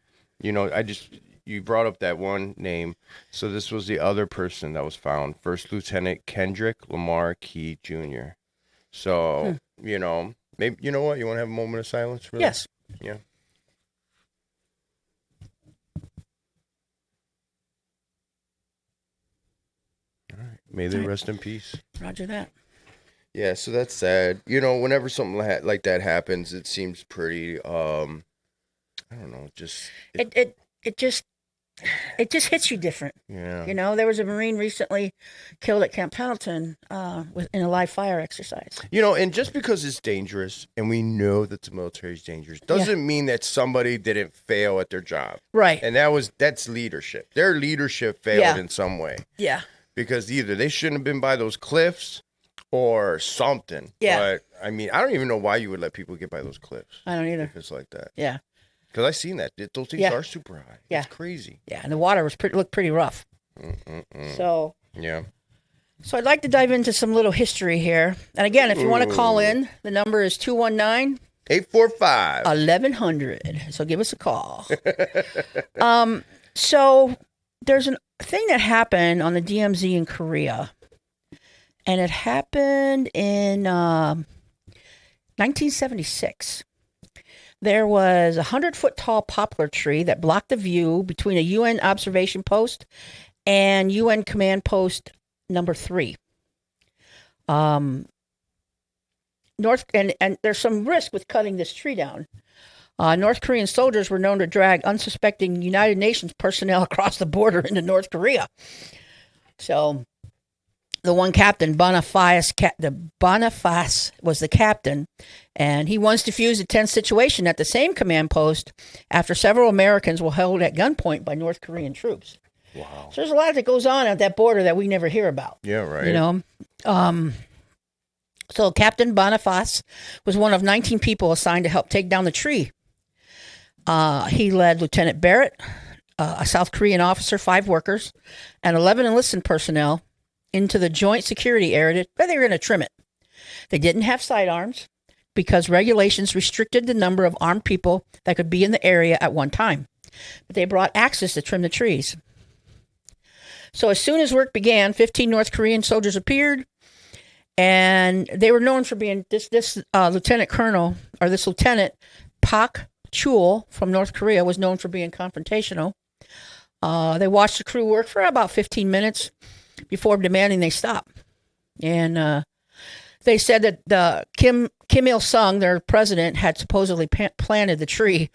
Speaker 1: you brought up that one name. So this was the other person that was found, First Lieutenant Kendrick Lamar Key Jr. So, maybe, you know what? You want to have a moment of silence for that?
Speaker 2: Yes.
Speaker 1: Yeah. May they rest in peace.
Speaker 2: Roger that.
Speaker 1: Yeah, so that's sad. Whenever something like that happens, it seems pretty, I don't know, just...
Speaker 2: It just hits you different.
Speaker 1: Yeah.
Speaker 2: There was a Marine recently killed at Camp Pendleton in a live fire exercise.
Speaker 1: And just because it's dangerous, and we know that the military is dangerous, doesn't mean that somebody didn't fail at their job.
Speaker 2: Right.
Speaker 1: And that's leadership. Their leadership failed in some way.
Speaker 2: Yeah.
Speaker 1: Because either they shouldn't have been by those cliffs or something.
Speaker 2: Yeah.
Speaker 1: But, I mean, I don't even know why you would let people get by those cliffs.
Speaker 2: I don't either.
Speaker 1: If it's like that.
Speaker 2: Yeah.
Speaker 1: Because I've seen that. Those things are super high. Yeah. It's crazy.
Speaker 2: Yeah, and the water looked pretty rough. So.
Speaker 1: Yeah.
Speaker 2: So I'd like to dive into some little history here. And again, if you want to call in, the number is 219-845-1100. So give us a call. So there's a thing that happened on the DMZ in Korea. And it happened in 1976. There was a 100-foot tall poplar tree that blocked the view between a UN observation post and UN command post number 3. And there's some risk with cutting this tree down. North Korean soldiers were known to drag unsuspecting United Nations personnel across the border into North Korea. So the one captain, Boniface was the captain, and he once defused a tense situation at the same command post after several Americans were held at gunpoint by North Korean troops.
Speaker 1: Wow.
Speaker 2: So there's a lot that goes on at that border that we never hear about.
Speaker 1: Yeah, right.
Speaker 2: So Captain Boniface was one of 19 people assigned to help take down the tree. He led Lieutenant Barrett, a South Korean officer, 5 workers, and 11 enlisted personnel into the joint security area where they were going to trim it. They didn't have sidearms because regulations restricted the number of armed people that could be in the area at one time. But they brought axes to trim the trees. So as soon as work began, 15 North Korean soldiers appeared, and they were known for being this lieutenant Pak Chul from North Korea was known for being confrontational. They watched the crew work for about 15 minutes before demanding they stop. And they said that Kim Il-sung, their president, had supposedly planted the tree.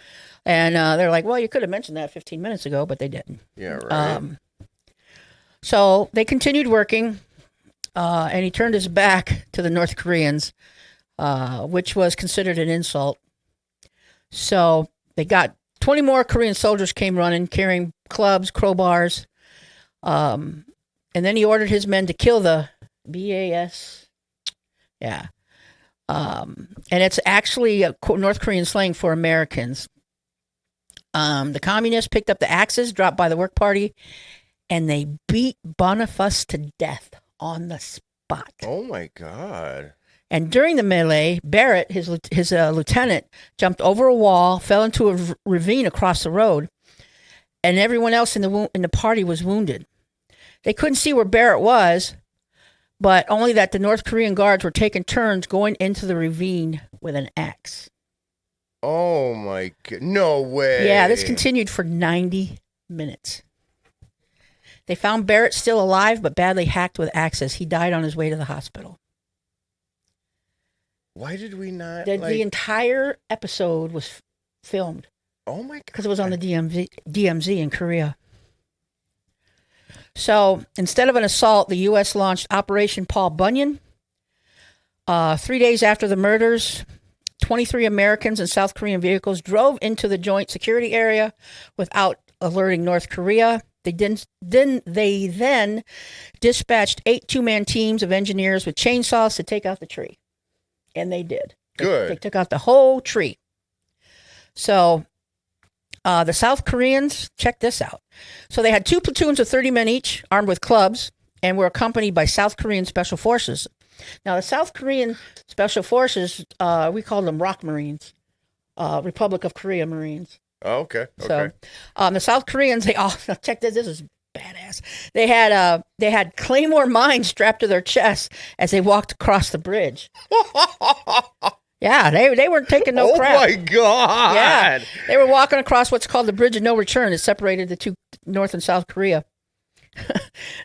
Speaker 2: And they're like, well, you could have mentioned that 15 minutes ago, but they didn't.
Speaker 1: Yeah, right.
Speaker 2: So they continued working, and he turned his back to the North Koreans, which was considered an insult. So they got 20 more Korean soldiers came running, carrying clubs, crowbars, and then he ordered his men to kill the BAS. Yeah. And it's actually a North Korean slang for Americans. The communists picked up the axes dropped by the work party, and they beat Boniface to death on the spot.
Speaker 1: Oh, my God.
Speaker 2: And during the melee, Barrett, his lieutenant, jumped over a wall, fell into a ravine across the road, and everyone else in the party was wounded. They couldn't see where Barrett was, but only that the North Korean guards were taking turns going into the ravine with an axe.
Speaker 1: Oh, my God. No way.
Speaker 2: Yeah, this continued for 90 minutes. They found Barrett still alive, but badly hacked with axes. He died on his way to the hospital.
Speaker 1: Why did we not?
Speaker 2: The entire episode was filmed.
Speaker 1: Oh my God!
Speaker 2: Because it was on the DMZ in Korea. So instead of an assault, the U.S. launched Operation Paul Bunyan. 3 days after the murders, 23 Americans in South Korean vehicles drove into the joint security area without alerting North Korea. They then dispatched 8 two-man teams of engineers with chainsaws to take out the tree. And they did.
Speaker 1: Good.
Speaker 2: They took out the whole tree. So the South Koreans, check this out. So they had 2 platoons of 30 men each, armed with clubs, and were accompanied by South Korean Special Forces. Now, the South Korean Special Forces, we call them ROK Marines, Republic of Korea Marines.
Speaker 1: Oh, okay.
Speaker 2: So, the South Koreans, they all check this. This is badass. They had claymore mines strapped to their chests as they walked across the bridge. Yeah, they weren't taking no crap.
Speaker 1: Oh my God!
Speaker 2: Yeah, they were walking across what's called the Bridge of No Return. It separated the two, North and South Korea.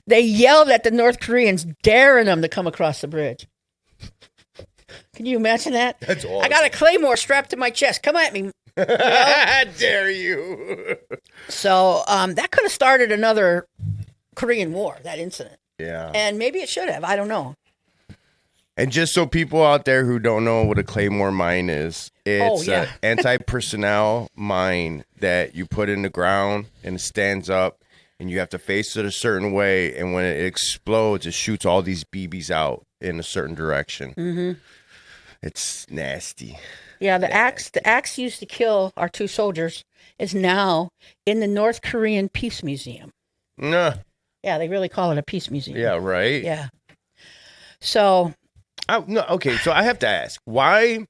Speaker 2: They yelled at the North Koreans, daring them to come across the bridge. Can you imagine that?
Speaker 1: That's awesome.
Speaker 2: I got a claymore strapped to my chest. Come at me. You know?
Speaker 1: Dare you?
Speaker 2: So that could have started another Korean War, that incident.
Speaker 1: Yeah.
Speaker 2: And maybe it should have. I don't know.
Speaker 1: And just so people out there who don't know what a claymore mine is, it's an anti-personnel mine that you put in the ground and it stands up. And you have to face it a certain way, and when it explodes, it shoots all these BBs out in a certain direction. Mm-hmm. It's nasty.
Speaker 2: Yeah, the axe used to kill our 2 soldiers is now in the North Korean Peace Museum.
Speaker 1: Nah.
Speaker 2: Yeah, they really call it a peace museum.
Speaker 1: Yeah, right?
Speaker 2: Yeah. So.
Speaker 1: No, okay, so I have to ask, why?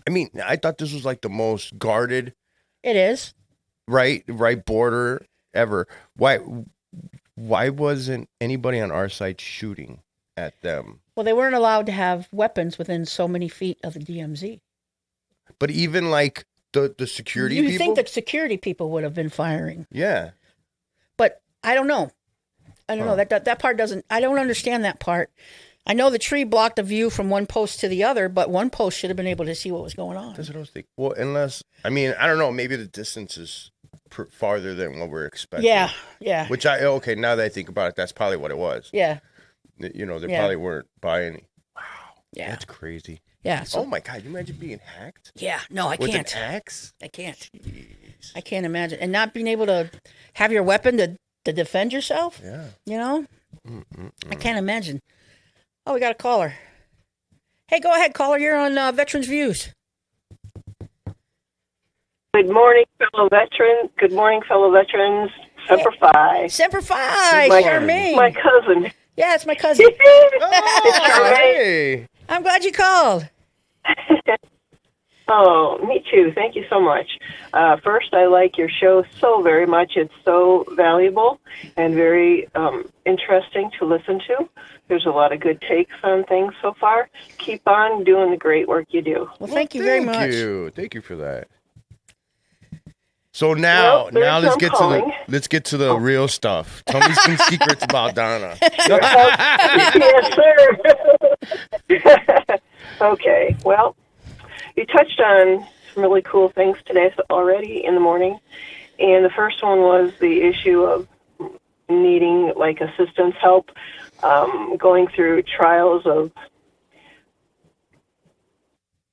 Speaker 1: I mean, I thought this was like the most guarded.
Speaker 2: It is.
Speaker 1: Right border ever. Why wasn't anybody on our side shooting at them?
Speaker 2: Well, they weren't allowed to have weapons within so many feet of the DMZ.
Speaker 1: But even like the security people?
Speaker 2: You think the security people would have been firing.
Speaker 1: Yeah.
Speaker 2: But I don't know. That part doesn't, I don't understand that part. I know the tree blocked the view from one post to the other, but one post should have been able to see what was going on.
Speaker 1: That's what I was thinking. Well, unless, I mean, I don't know, maybe the distance is farther than what we're expecting.
Speaker 2: Yeah.
Speaker 1: Which okay, now that I think about it, that's probably what it was.
Speaker 2: Yeah.
Speaker 1: You know, they probably weren't buying any. Wow.
Speaker 2: Yeah.
Speaker 1: That's crazy.
Speaker 2: Yeah. So,
Speaker 1: oh my God, you imagine being hacked?
Speaker 2: Yeah. No, I can't.
Speaker 1: With an axe?
Speaker 2: I can't.
Speaker 1: Jeez.
Speaker 2: I can't imagine. And not being able to have your weapon to defend yourself?
Speaker 1: Yeah.
Speaker 2: You know? I can't imagine. Oh, we got a caller. Hey, go ahead, caller. You're on Veterans Views.
Speaker 4: Good morning, fellow veterans. Good morning, fellow veterans. Semper Fi.
Speaker 2: Semper Fi, Charmaine.
Speaker 4: My cousin.
Speaker 2: Yeah, it's my cousin.
Speaker 4: It's Charmaine.
Speaker 1: Hey.
Speaker 2: I'm glad you called.
Speaker 4: Oh, me too. Thank you so much. First, I like your show so very much. It's so valuable and very interesting to listen to. There's a lot of good takes on things so far. Keep on doing the great work you do.
Speaker 2: Well, thank you very much.
Speaker 1: Thank you for that. So now let's get to the real stuff. Tell me some secrets about Donna.
Speaker 4: Yes, sir. Okay. Well, you touched on some really cool things today already in the morning, and the first one was the issue of needing like assistance help, going through trials of.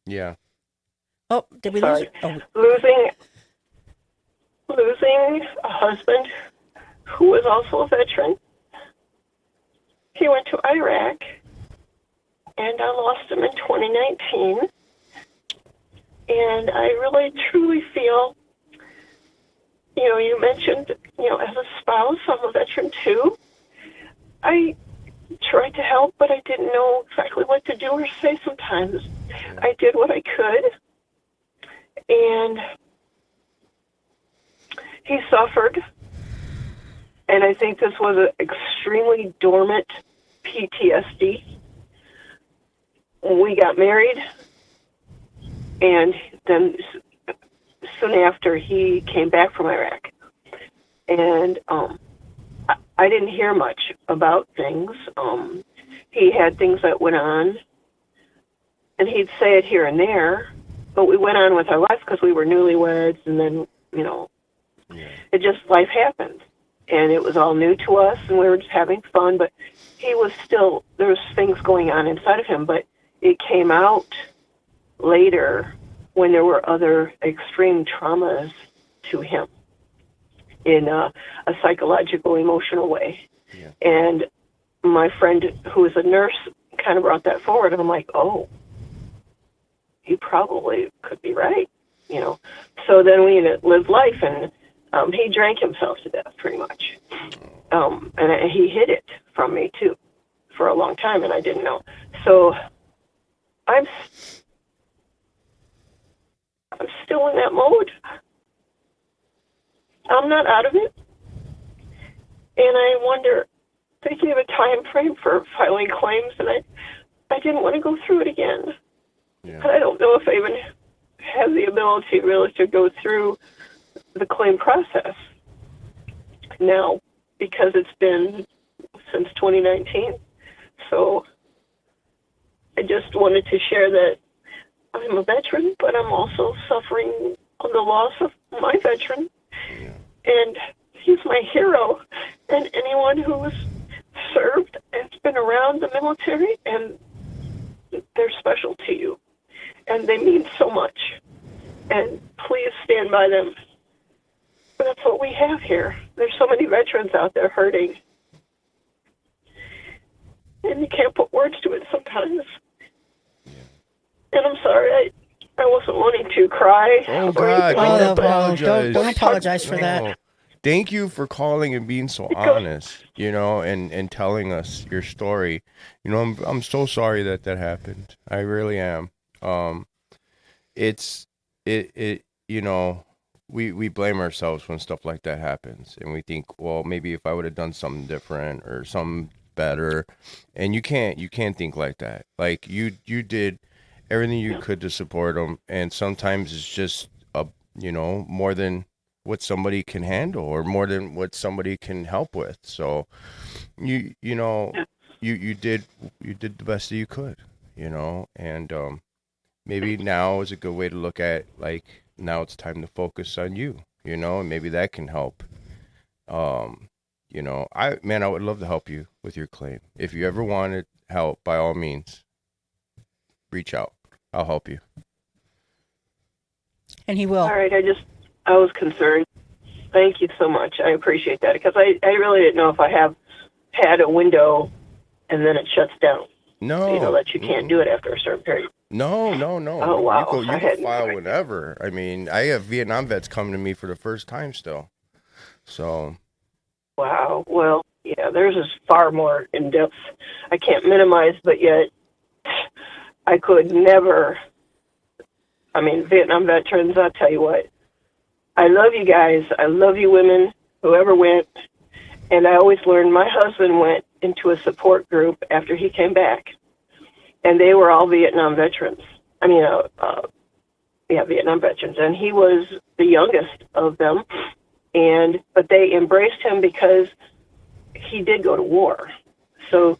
Speaker 1: Yeah.
Speaker 2: Oh, did we lose? Oh.
Speaker 4: Losing a husband who was also a veteran. He went to Iraq, and I lost him in 2019. And I really, truly feel, you mentioned, as a spouse, I'm a veteran too. I tried to help, but I didn't know exactly what to do or say sometimes. I did what I could, and he suffered, and I think this was an extremely dormant PTSD. We got married, and then soon after he came back from Iraq. And I didn't hear much about things. He had things that went on, and he'd say it here and there, but we went on with our lives because we were newlyweds, and then, it just, life happened. And it was all new to us, and we were just having fun, but he was still, there was things going on inside of him, but it came out later when there were other extreme traumas to him in a psychological, emotional way. Yeah. And my friend, who is a nurse, kind of brought that forward, and I'm like, oh, he probably could be right, So then we lived life, and he drank himself to death, pretty much. And he hid it from me, too, for a long time, and I didn't know. So I'm still in that mode. I'm not out of it. And I wonder, they gave a time frame for filing claims, and I didn't want to go through it again. Yeah. I don't know if I even have the ability really to go through the claim process now, because it's been since 2019. So I just wanted to share that I'm a veteran, but I'm also suffering on the loss of my veteran. Yeah. And he's my hero. And anyone who has served has been around the military, and they're special to you. And they mean so much. And please stand by them. But that's what we have here. There's so many veterans out there hurting. And you can't put words to it sometimes. Yeah. And I'm sorry, I wasn't wanting to cry.
Speaker 1: Oh, God, don't apologize.
Speaker 2: Don't apologize for that.
Speaker 1: Thank you for calling and being so honest, and telling us your story. I'm so sorry that happened. I really am. We blame ourselves when stuff like that happens, and we think, well, maybe if I would have done something different or something better, and you can't think like that. Like you did everything you could to support them, and sometimes it's just more than what somebody can handle or more than what somebody can help with. So you did the best that you could, and maybe now is a good way to look at, like, now it's time to focus on you, and maybe that can help. I would love to help you with your claim. If you ever wanted help, by all means, reach out. I'll help you.
Speaker 2: And he will.
Speaker 4: All right. I was concerned. Thank you so much. I appreciate that, because I really didn't know if I have had a window and then it shuts down.
Speaker 1: No.
Speaker 4: So that you can't do it after a certain period.
Speaker 1: No.
Speaker 4: Oh, wow.
Speaker 1: You can file whenever. I mean, I have Vietnam vets coming to me for the first time still. So.
Speaker 4: Wow. Well, yeah, theirs is far more in-depth. I can't minimize, but yet I could never. I mean, Vietnam veterans, I'll tell you what. I love you guys. I love you women, whoever went. And I always learned, my husband went into a support group after he came back. And they were all Vietnam veterans. I mean, Vietnam veterans. And he was the youngest of them. But they embraced him because he did go to war. So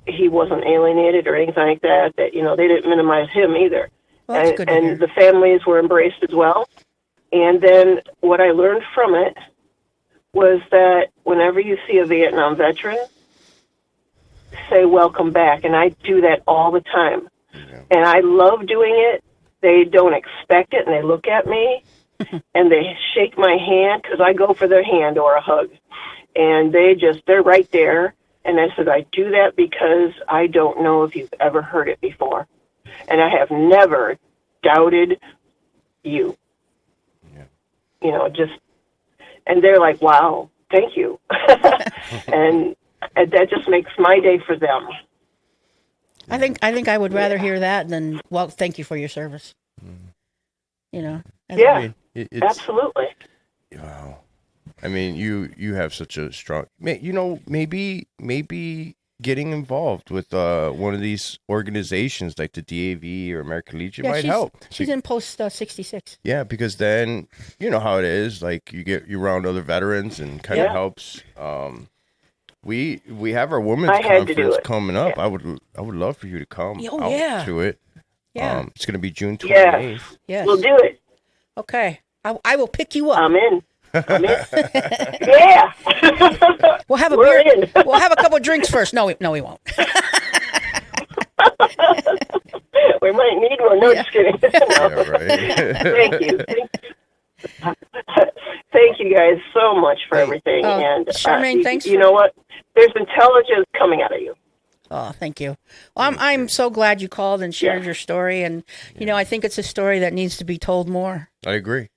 Speaker 4: he wasn't alienated or anything like that. They didn't minimize him either.
Speaker 2: Well, that's good to hear.
Speaker 4: The families were embraced as well. And then what I learned from it was that whenever you see a Vietnam veteran, say welcome back. And I do that all the time. Yeah. And I love doing it. They don't expect it, and they look at me, and they shake my hand, because I go for their hand or a hug. And they're right there. And I said, I do that because I don't know if you've ever heard it before. And I have never doubted you. And they're like, wow, thank you. and that just makes my day for them.
Speaker 2: I think I would rather hear that than, well, thank you for your service.
Speaker 4: Yeah,
Speaker 1: it's,
Speaker 4: absolutely.
Speaker 1: Wow. I mean, you have such a strong, maybe getting involved with one of these organizations like the DAV or American Legion might help.
Speaker 2: She's in post 66.
Speaker 1: Yeah, because then you know how it is. Like you around other veterans and kind of helps. We have our women's conference coming up. Yeah. I would love for you to come to it.
Speaker 2: Yeah.
Speaker 1: It's going to be June 28th.
Speaker 2: Yes.
Speaker 4: We'll do it.
Speaker 2: Okay. I will pick you up.
Speaker 4: I'm in. Yeah.
Speaker 2: We'll have a
Speaker 4: We're
Speaker 2: beer.
Speaker 4: in.
Speaker 2: We'll have a couple of drinks first. No, we won't.
Speaker 4: We might need one. No, just kidding. No.
Speaker 1: Yeah, right.
Speaker 4: Thank you. Thank you guys so much for everything. And
Speaker 2: Charmaine, thanks.
Speaker 4: You know what? There's intelligence coming out of you.
Speaker 2: Oh, thank you. Well, I'm so glad you called and shared your story. And, I think it's a story that needs to be told more.
Speaker 1: I agree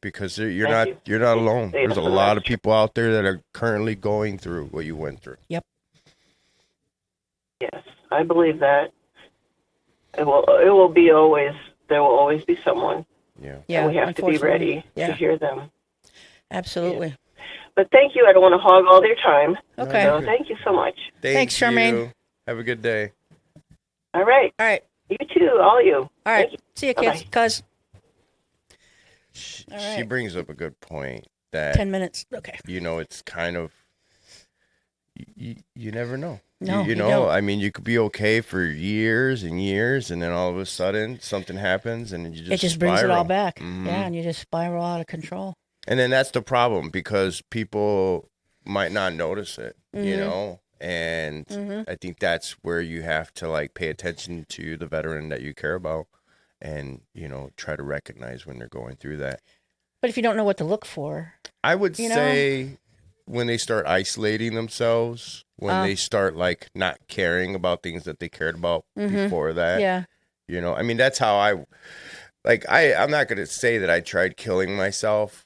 Speaker 1: because you're not alone. There's a lot of people out there that are currently going through what you went through.
Speaker 2: Yep.
Speaker 4: Yes, I believe that. It will be always. There will always be someone.
Speaker 1: Yeah.
Speaker 4: And we have to be ready to hear them.
Speaker 2: Absolutely.
Speaker 4: Yeah. But thank you. I don't want to hog all their time.
Speaker 2: Okay.
Speaker 4: So thank you so much.
Speaker 2: Thanks, Charmaine.
Speaker 1: Have a good day.
Speaker 4: All right. You too, all you.
Speaker 2: All right. See you, kids.
Speaker 4: Bye-bye.
Speaker 2: Cuz.
Speaker 1: She brings up a good point that
Speaker 2: 10 minutes. Okay.
Speaker 1: It's kind of you never know.
Speaker 2: No,
Speaker 1: you
Speaker 2: don't.
Speaker 1: I mean, you could be okay for years and years, and then all of a sudden something happens, and it just
Speaker 2: brings it all
Speaker 1: spiral.
Speaker 2: back.
Speaker 1: Mm-hmm.
Speaker 2: Yeah, and you just spiral out of control.
Speaker 1: And then that's the problem because people might not notice it, and I think that's where you have to pay attention to the veteran that you care about, and try to recognize when they're going through that.
Speaker 2: But if you don't know what to look for,
Speaker 1: I would say when they start isolating themselves, when they start not caring about things that they cared about before that.
Speaker 2: Yeah.
Speaker 1: I mean, that's how I'm not going to say that I tried killing myself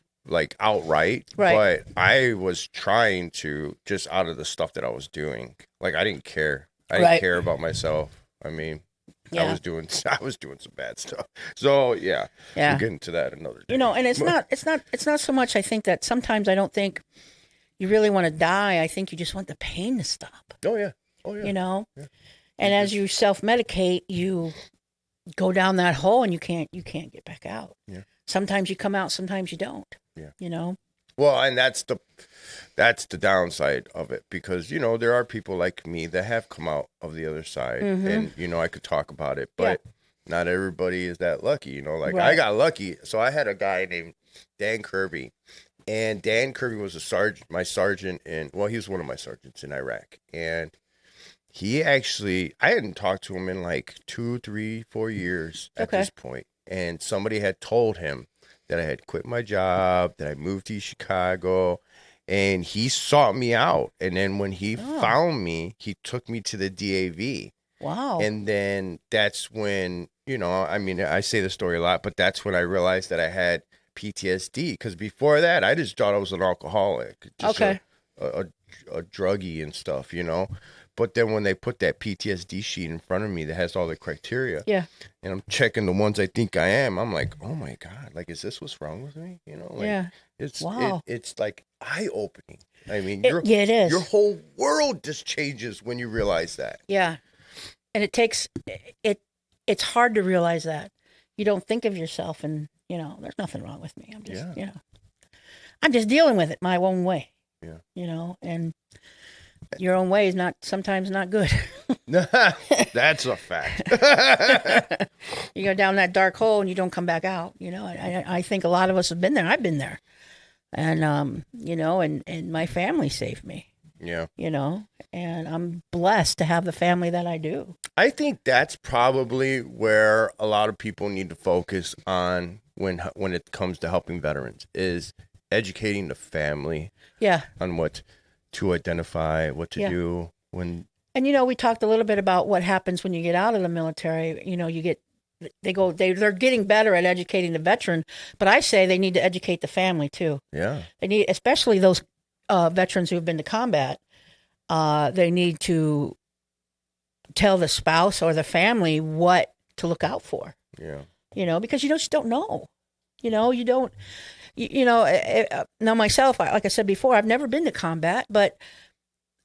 Speaker 1: outright, but I was trying to just out of the stuff that I was doing. I didn't care. I didn't care about myself. I mean, I was doing some bad stuff. So we'll get into that another day.
Speaker 2: And it's not so much. I think that sometimes I don't think you really want to die. I think you just want the pain to stop.
Speaker 1: Oh yeah.
Speaker 2: Yeah. And as you self-medicate, you go down that hole and you can't get back out.
Speaker 1: Yeah.
Speaker 2: Sometimes you come out, sometimes you don't.
Speaker 1: Yeah. Well, and that's the downside of it because there are people like me that have come out of the other side, and I could talk about it, but not everybody is that lucky. I got lucky, so I had a guy named Dan Kirby, and Dan Kirby was my sergeant he was one of my sergeants in Iraq, and he actually I hadn't talked to him in 2, 3, 4 years at this point, and somebody had told him that I had quit my job, that I moved to Chicago, and he sought me out. And then when he found me, he took me to the DAV.
Speaker 2: Wow.
Speaker 1: And then that's when, I mean, I say the story a lot, but that's when I realized that I had PTSD. Because before that, I just thought I was an alcoholic. Just a druggie and stuff, But then when they put that PTSD sheet in front of me that has all the criteria, and I'm checking the ones I think I am, I'm like, oh my God, is this what's wrong with me? It's it's eye-opening. I mean,
Speaker 2: it is.
Speaker 1: Your whole world just changes when you realize that.
Speaker 2: Yeah, and it's hard to realize that. You don't think of yourself, and there's nothing wrong with me. I'm just I'm just dealing with it my own way.
Speaker 1: Yeah,
Speaker 2: and. Your own way is sometimes not good.
Speaker 1: That's a fact.
Speaker 2: You go down that dark hole and you don't come back out. I think a lot of us have been there. I've been there, and and my family saved me.
Speaker 1: Yeah.
Speaker 2: And I'm blessed to have the family that I do.
Speaker 1: I think that's probably where a lot of people need to focus on when it comes to helping veterans is educating the family.
Speaker 2: Yeah.
Speaker 1: On what to identify, what to do when.
Speaker 2: And we talked a little bit about what happens when you get out of the military. They're getting better at educating the veteran, but I say they need to educate the family too.
Speaker 1: Yeah.
Speaker 2: They need, especially those veterans who have been to combat. They need to tell the spouse or the family what to look out for.
Speaker 1: Yeah.
Speaker 2: Because you just don't know. You don't. Now myself, like I said before, I've never been to combat, but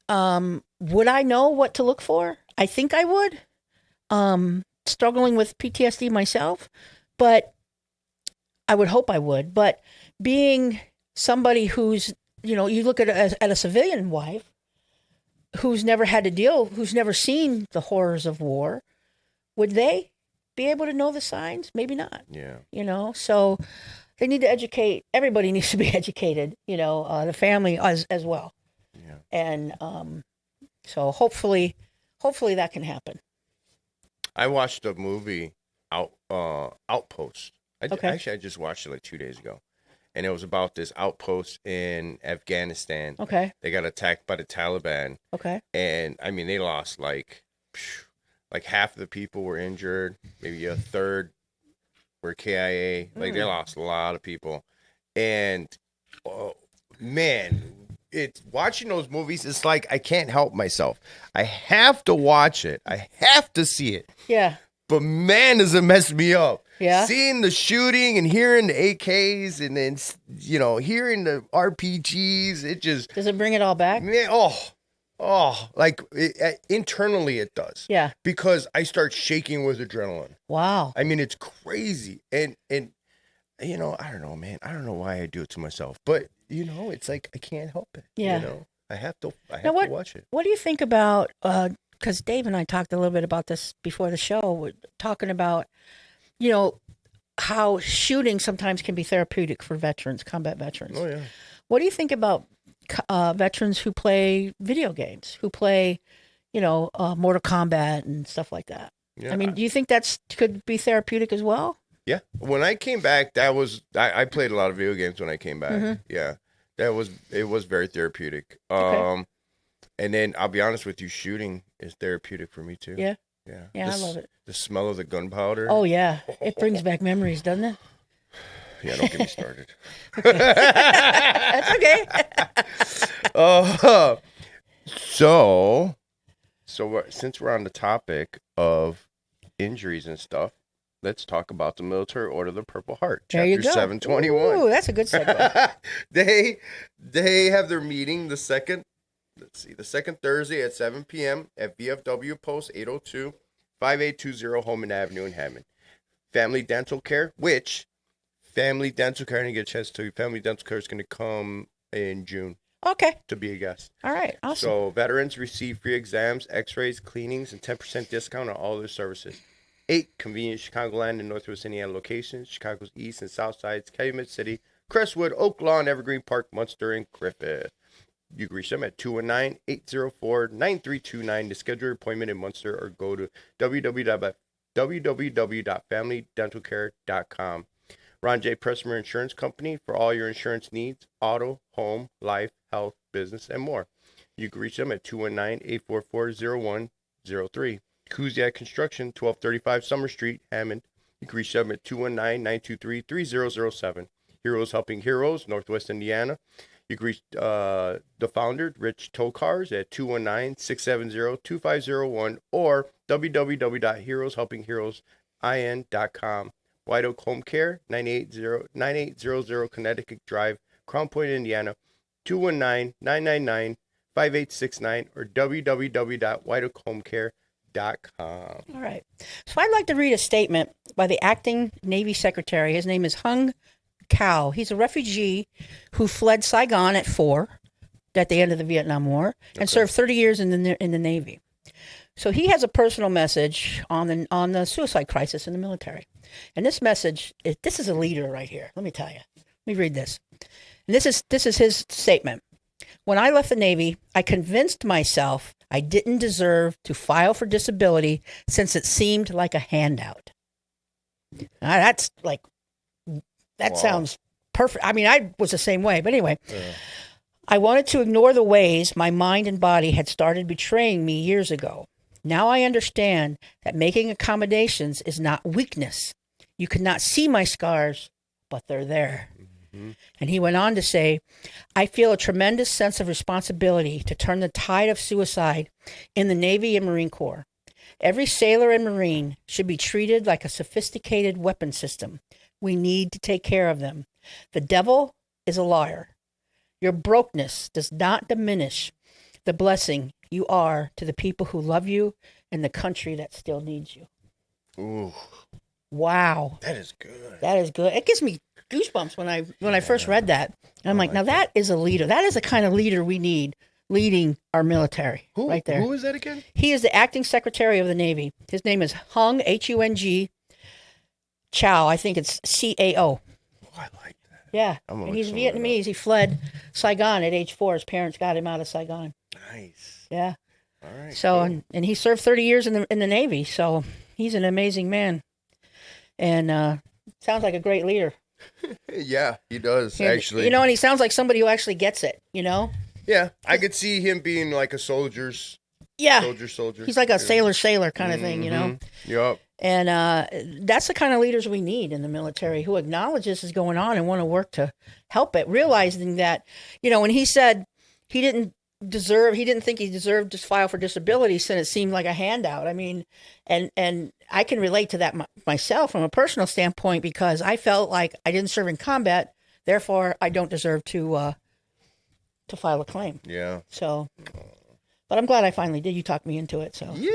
Speaker 2: would I know what to look for? I think I would. Struggling with PTSD myself, but I would hope I would. But being somebody who's, you look at a civilian wife who's never had to who's never seen the horrors of war, would they be able to know the signs? Maybe not.
Speaker 1: Yeah.
Speaker 2: So they need to educate. Everybody needs to be educated, the family as well.
Speaker 1: Yeah.
Speaker 2: And so hopefully that can happen.
Speaker 1: I watched a movie, Outpost.
Speaker 2: Okay.
Speaker 1: Actually, I just watched it like 2 days ago. And it was about this outpost in Afghanistan.
Speaker 2: Okay.
Speaker 1: They got attacked by the Taliban.
Speaker 2: Okay.
Speaker 1: And, I mean, they lost like half of the people were injured. Maybe a third were KIA. Like, they lost a lot of people. And, man, it's watching those movies, it's like I can't help myself. I have to watch it. I have to see it.
Speaker 2: Yeah.
Speaker 1: But, man, does it mess me up.
Speaker 2: Yeah.
Speaker 1: Seeing the shooting and hearing the AKs and then, hearing the RPGs, it just...
Speaker 2: Does it bring it all back?
Speaker 1: Man, internally it does.
Speaker 2: Yeah.
Speaker 1: Because I start shaking with adrenaline.
Speaker 2: Wow.
Speaker 1: I mean, it's crazy. And I don't know, man. I don't know why I do it to myself. But, it's like I can't help it.
Speaker 2: Yeah.
Speaker 1: I have to watch it.
Speaker 2: What do you think about, because Dave and I talked a little bit about this before the show, we're talking about, how shooting sometimes can be therapeutic for combat veterans.
Speaker 1: Oh, yeah.
Speaker 2: What do you think about veterans who play video games, who play, Mortal Kombat and stuff like that?
Speaker 1: Yeah.
Speaker 2: I mean, do you think could be therapeutic as well?
Speaker 1: Yeah. When I came back, I played a lot of video games when I came back.
Speaker 2: Mm-hmm.
Speaker 1: Yeah. It was very therapeutic.
Speaker 2: Okay.
Speaker 1: And then I'll be honest with you, shooting is therapeutic for me too.
Speaker 2: Yeah.
Speaker 1: Yeah.
Speaker 2: Yeah, I love it.
Speaker 1: The smell of the gunpowder.
Speaker 2: Oh, yeah. It brings back memories, doesn't it?
Speaker 1: Yeah, don't get me started.
Speaker 2: That's okay.
Speaker 1: So since we're on the topic of injuries and stuff, let's talk about the Military Order of the Purple Heart,
Speaker 2: there you
Speaker 1: Chapter
Speaker 2: go.
Speaker 1: 721.
Speaker 2: Ooh, that's a good segue.
Speaker 1: They have their meeting the second Thursday at 7 p.m. at VFW Post 802, 5820 Holman Avenue in Hammond. Family Dental Care, I didn't get a chance to tell you, Family Dental Care is going to come in June.
Speaker 2: Okay.
Speaker 1: To be a guest.
Speaker 2: All right. Awesome.
Speaker 1: So veterans receive free exams, x-rays, cleanings, and 10% discount on all their services. 8 convenient Chicagoland and Northwest Indiana locations, Chicago's east and south sides, Calumet City, Crestwood, Oak Lawn, Evergreen Park, Munster, and Griffith. You can reach them at 219-804-9329 to schedule your appointment in Munster or go to www.familydentalcare.com. Ron J. Pressmer Insurance Company for all your insurance needs, auto, home, life, health, business, and more. You can reach them at 219-844-0103. Kuziak Construction, 1235 Summer Street, Hammond. You can reach them at 219-923-3007. Heroes Helping Heroes, Northwest Indiana. You can reach the founder, Rich Tokars, at 219-670-2501 or www.heroeshelpingheroesin.com. White Oak Home Care, 9800 Connecticut Drive, Crown Point, Indiana, 219-999-5869 or www.whiteoakhomecare.com.
Speaker 2: All right. So I'd like to read a statement by the acting Navy Secretary. His name is Hung Cao. He's a refugee who fled Saigon at the end of the Vietnam War and served 30 years in the Navy. So he has a personal message on the suicide crisis in the military. And this message, this is a leader right here. Let me tell you. Let me read this. And this is his statement. When I left the Navy, I convinced myself I didn't deserve to file for disability since it seemed like a handout. Now, that sounds perfect. I mean, I was the same way. But anyway, I wanted to ignore the ways my mind and body had started betraying me years ago. Now I understand that making accommodations is not weakness. You cannot see my scars, but they're there. Mm-hmm. And he went on to say, I feel a tremendous sense of responsibility to turn the tide of suicide in the Navy and Marine Corps. Every sailor and Marine should be treated like a sophisticated weapon system. We need to take care of them. The devil is a liar. Your brokenness does not diminish the blessing you are to the people who love you and the country that still needs you.
Speaker 1: Ooh.
Speaker 2: Wow.
Speaker 1: That is good.
Speaker 2: That is good. It gives me goosebumps when I first read that. And I'm like, now that is a leader. That is the kind of leader we need leading our military. Right there.
Speaker 1: Who is that again?
Speaker 2: He is the acting secretary of the Navy. His name is Hung, Hung Chow. I think it's CAO.
Speaker 1: Oh, I like that.
Speaker 2: Yeah. And he's Vietnamese. He fled Saigon at age 4. His parents got him out of Saigon.
Speaker 1: Nice.
Speaker 2: Yeah.
Speaker 1: All right.
Speaker 2: So,
Speaker 1: cool.
Speaker 2: and he served 30 years in the Navy. So he's an amazing man. And sounds like a great leader.
Speaker 1: Yeah, he does, actually.
Speaker 2: And he sounds like somebody who actually gets it,
Speaker 1: Yeah, I could see him being like a soldier's soldier.
Speaker 2: He's like a sailor kind of thing,
Speaker 1: Yep.
Speaker 2: And that's the kind of leaders we need in the military, who acknowledge this is going on and want to work to help it, realizing that, when he said he didn't think he deserved to file for disability, since it seemed like a handout. I mean, and I can relate to that myself from a personal standpoint, because I felt like I didn't serve in combat, therefore I don't deserve to file a claim.
Speaker 1: Yeah.
Speaker 2: So, but I'm glad I finally did. You talked me into it. So.
Speaker 1: Yeah.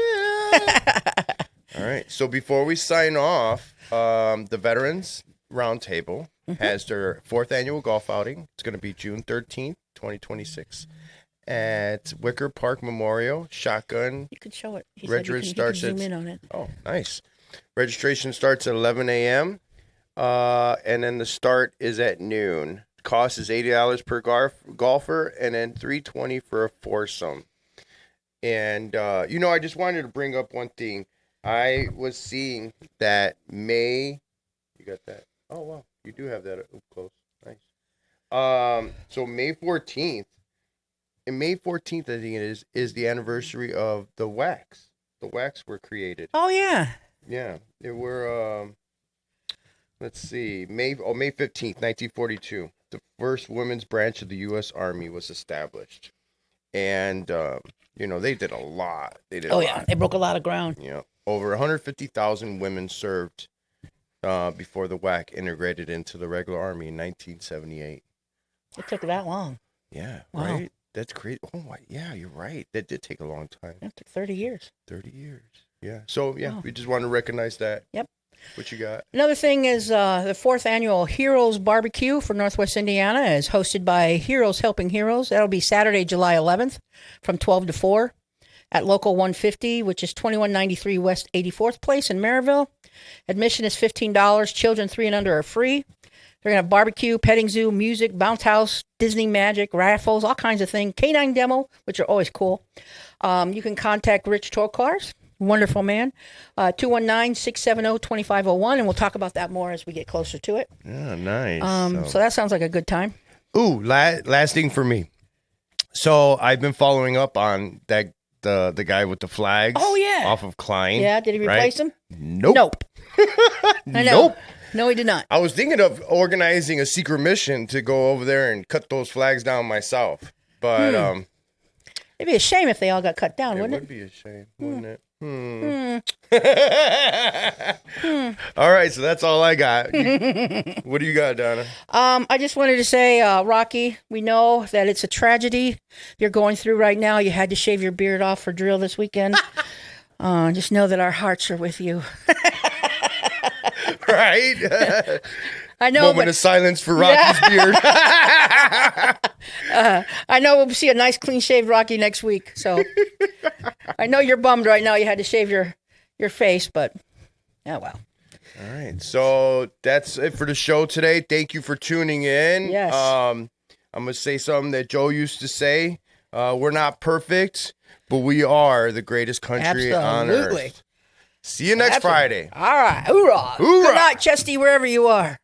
Speaker 1: All right. So before we sign off, the Veterans Roundtable has their 4th annual golf outing. It's going to be June 13th, 2026. At Wicker Park Memorial. Shotgun.
Speaker 2: You could show it.
Speaker 1: Registration starts
Speaker 2: zoom in on it.
Speaker 1: Oh, nice. Registration starts at 11 a.m. And then the start is at noon. Cost is $80 per golfer, and then $320 for a foursome. And I just wanted to bring up one thing. I was seeing that May. You got that? Oh wow, you do have that up close. Nice. So May 14th. And May 14th, I think it is the anniversary of the wax. The wax were created.
Speaker 2: Oh, yeah.
Speaker 1: Yeah. They were, let's see, May 15th, 1942. The first women's branch of the U.S. Army was established. And, they did a lot. They
Speaker 2: broke a lot of ground.
Speaker 1: Yeah. Over 150,000 women served before the WAC integrated into the regular Army in 1978.
Speaker 2: It took that long.
Speaker 1: Yeah,
Speaker 2: wow.
Speaker 1: Right? That's great. Oh, yeah, you're right. That did take a long time.
Speaker 2: It took 30 years.
Speaker 1: 30 years. Yeah. So, we just want to recognize that.
Speaker 2: Yep.
Speaker 1: What you got?
Speaker 2: Another thing is the 4th annual Heroes Barbecue for Northwest Indiana is hosted by Heroes Helping Heroes. That'll be Saturday, July 11th from 12 to 4 at Local 150, which is 2193 West 84th Place in Maryville. Admission is $15. Children 3 and under are free. They're going to have barbecue, petting zoo, music, bounce house, Disney magic, raffles, all kinds of things. Canine demo, which are always cool. You can contact Rich Torcars, wonderful man, 219-670-2501, and we'll talk about that more as we get closer to it.
Speaker 1: Yeah, nice.
Speaker 2: So that sounds like a good time.
Speaker 1: Ooh, last thing for me. So I've been following up on that the guy with the flags.
Speaker 2: Oh, yeah.
Speaker 1: Off of Klein.
Speaker 2: Yeah, did he replace him?
Speaker 1: Nope.
Speaker 2: I know.
Speaker 1: Nope.
Speaker 2: No, he did not.
Speaker 1: I was thinking of organizing a secret mission to go over there and cut those flags down myself. But
Speaker 2: it'd be a shame if they all got cut down, wouldn't it?
Speaker 1: It would be a shame, wouldn't it? All right, so that's all I got. What do you got, Donna?
Speaker 2: I just wanted to say, Rocky, we know that it's a tragedy you're going through right now. You had to shave your beard off for drill this weekend. Just know that our hearts are with you.
Speaker 1: Right?
Speaker 2: I know.
Speaker 1: Moment of silence for Rocky's beard.
Speaker 2: I know we'll see a nice clean shaved Rocky next week. So I know you're bummed right now. You had to shave your face, but oh well.
Speaker 1: All right. So that's it for the show today. Thank you for tuning in.
Speaker 2: Yes.
Speaker 1: I'm gonna say something that Joe used to say. We're not perfect, but we are the greatest country on earth. See you next Friday.
Speaker 2: All right. Hoorah.
Speaker 1: Hoorah.
Speaker 2: Good night, Chesty, wherever you are.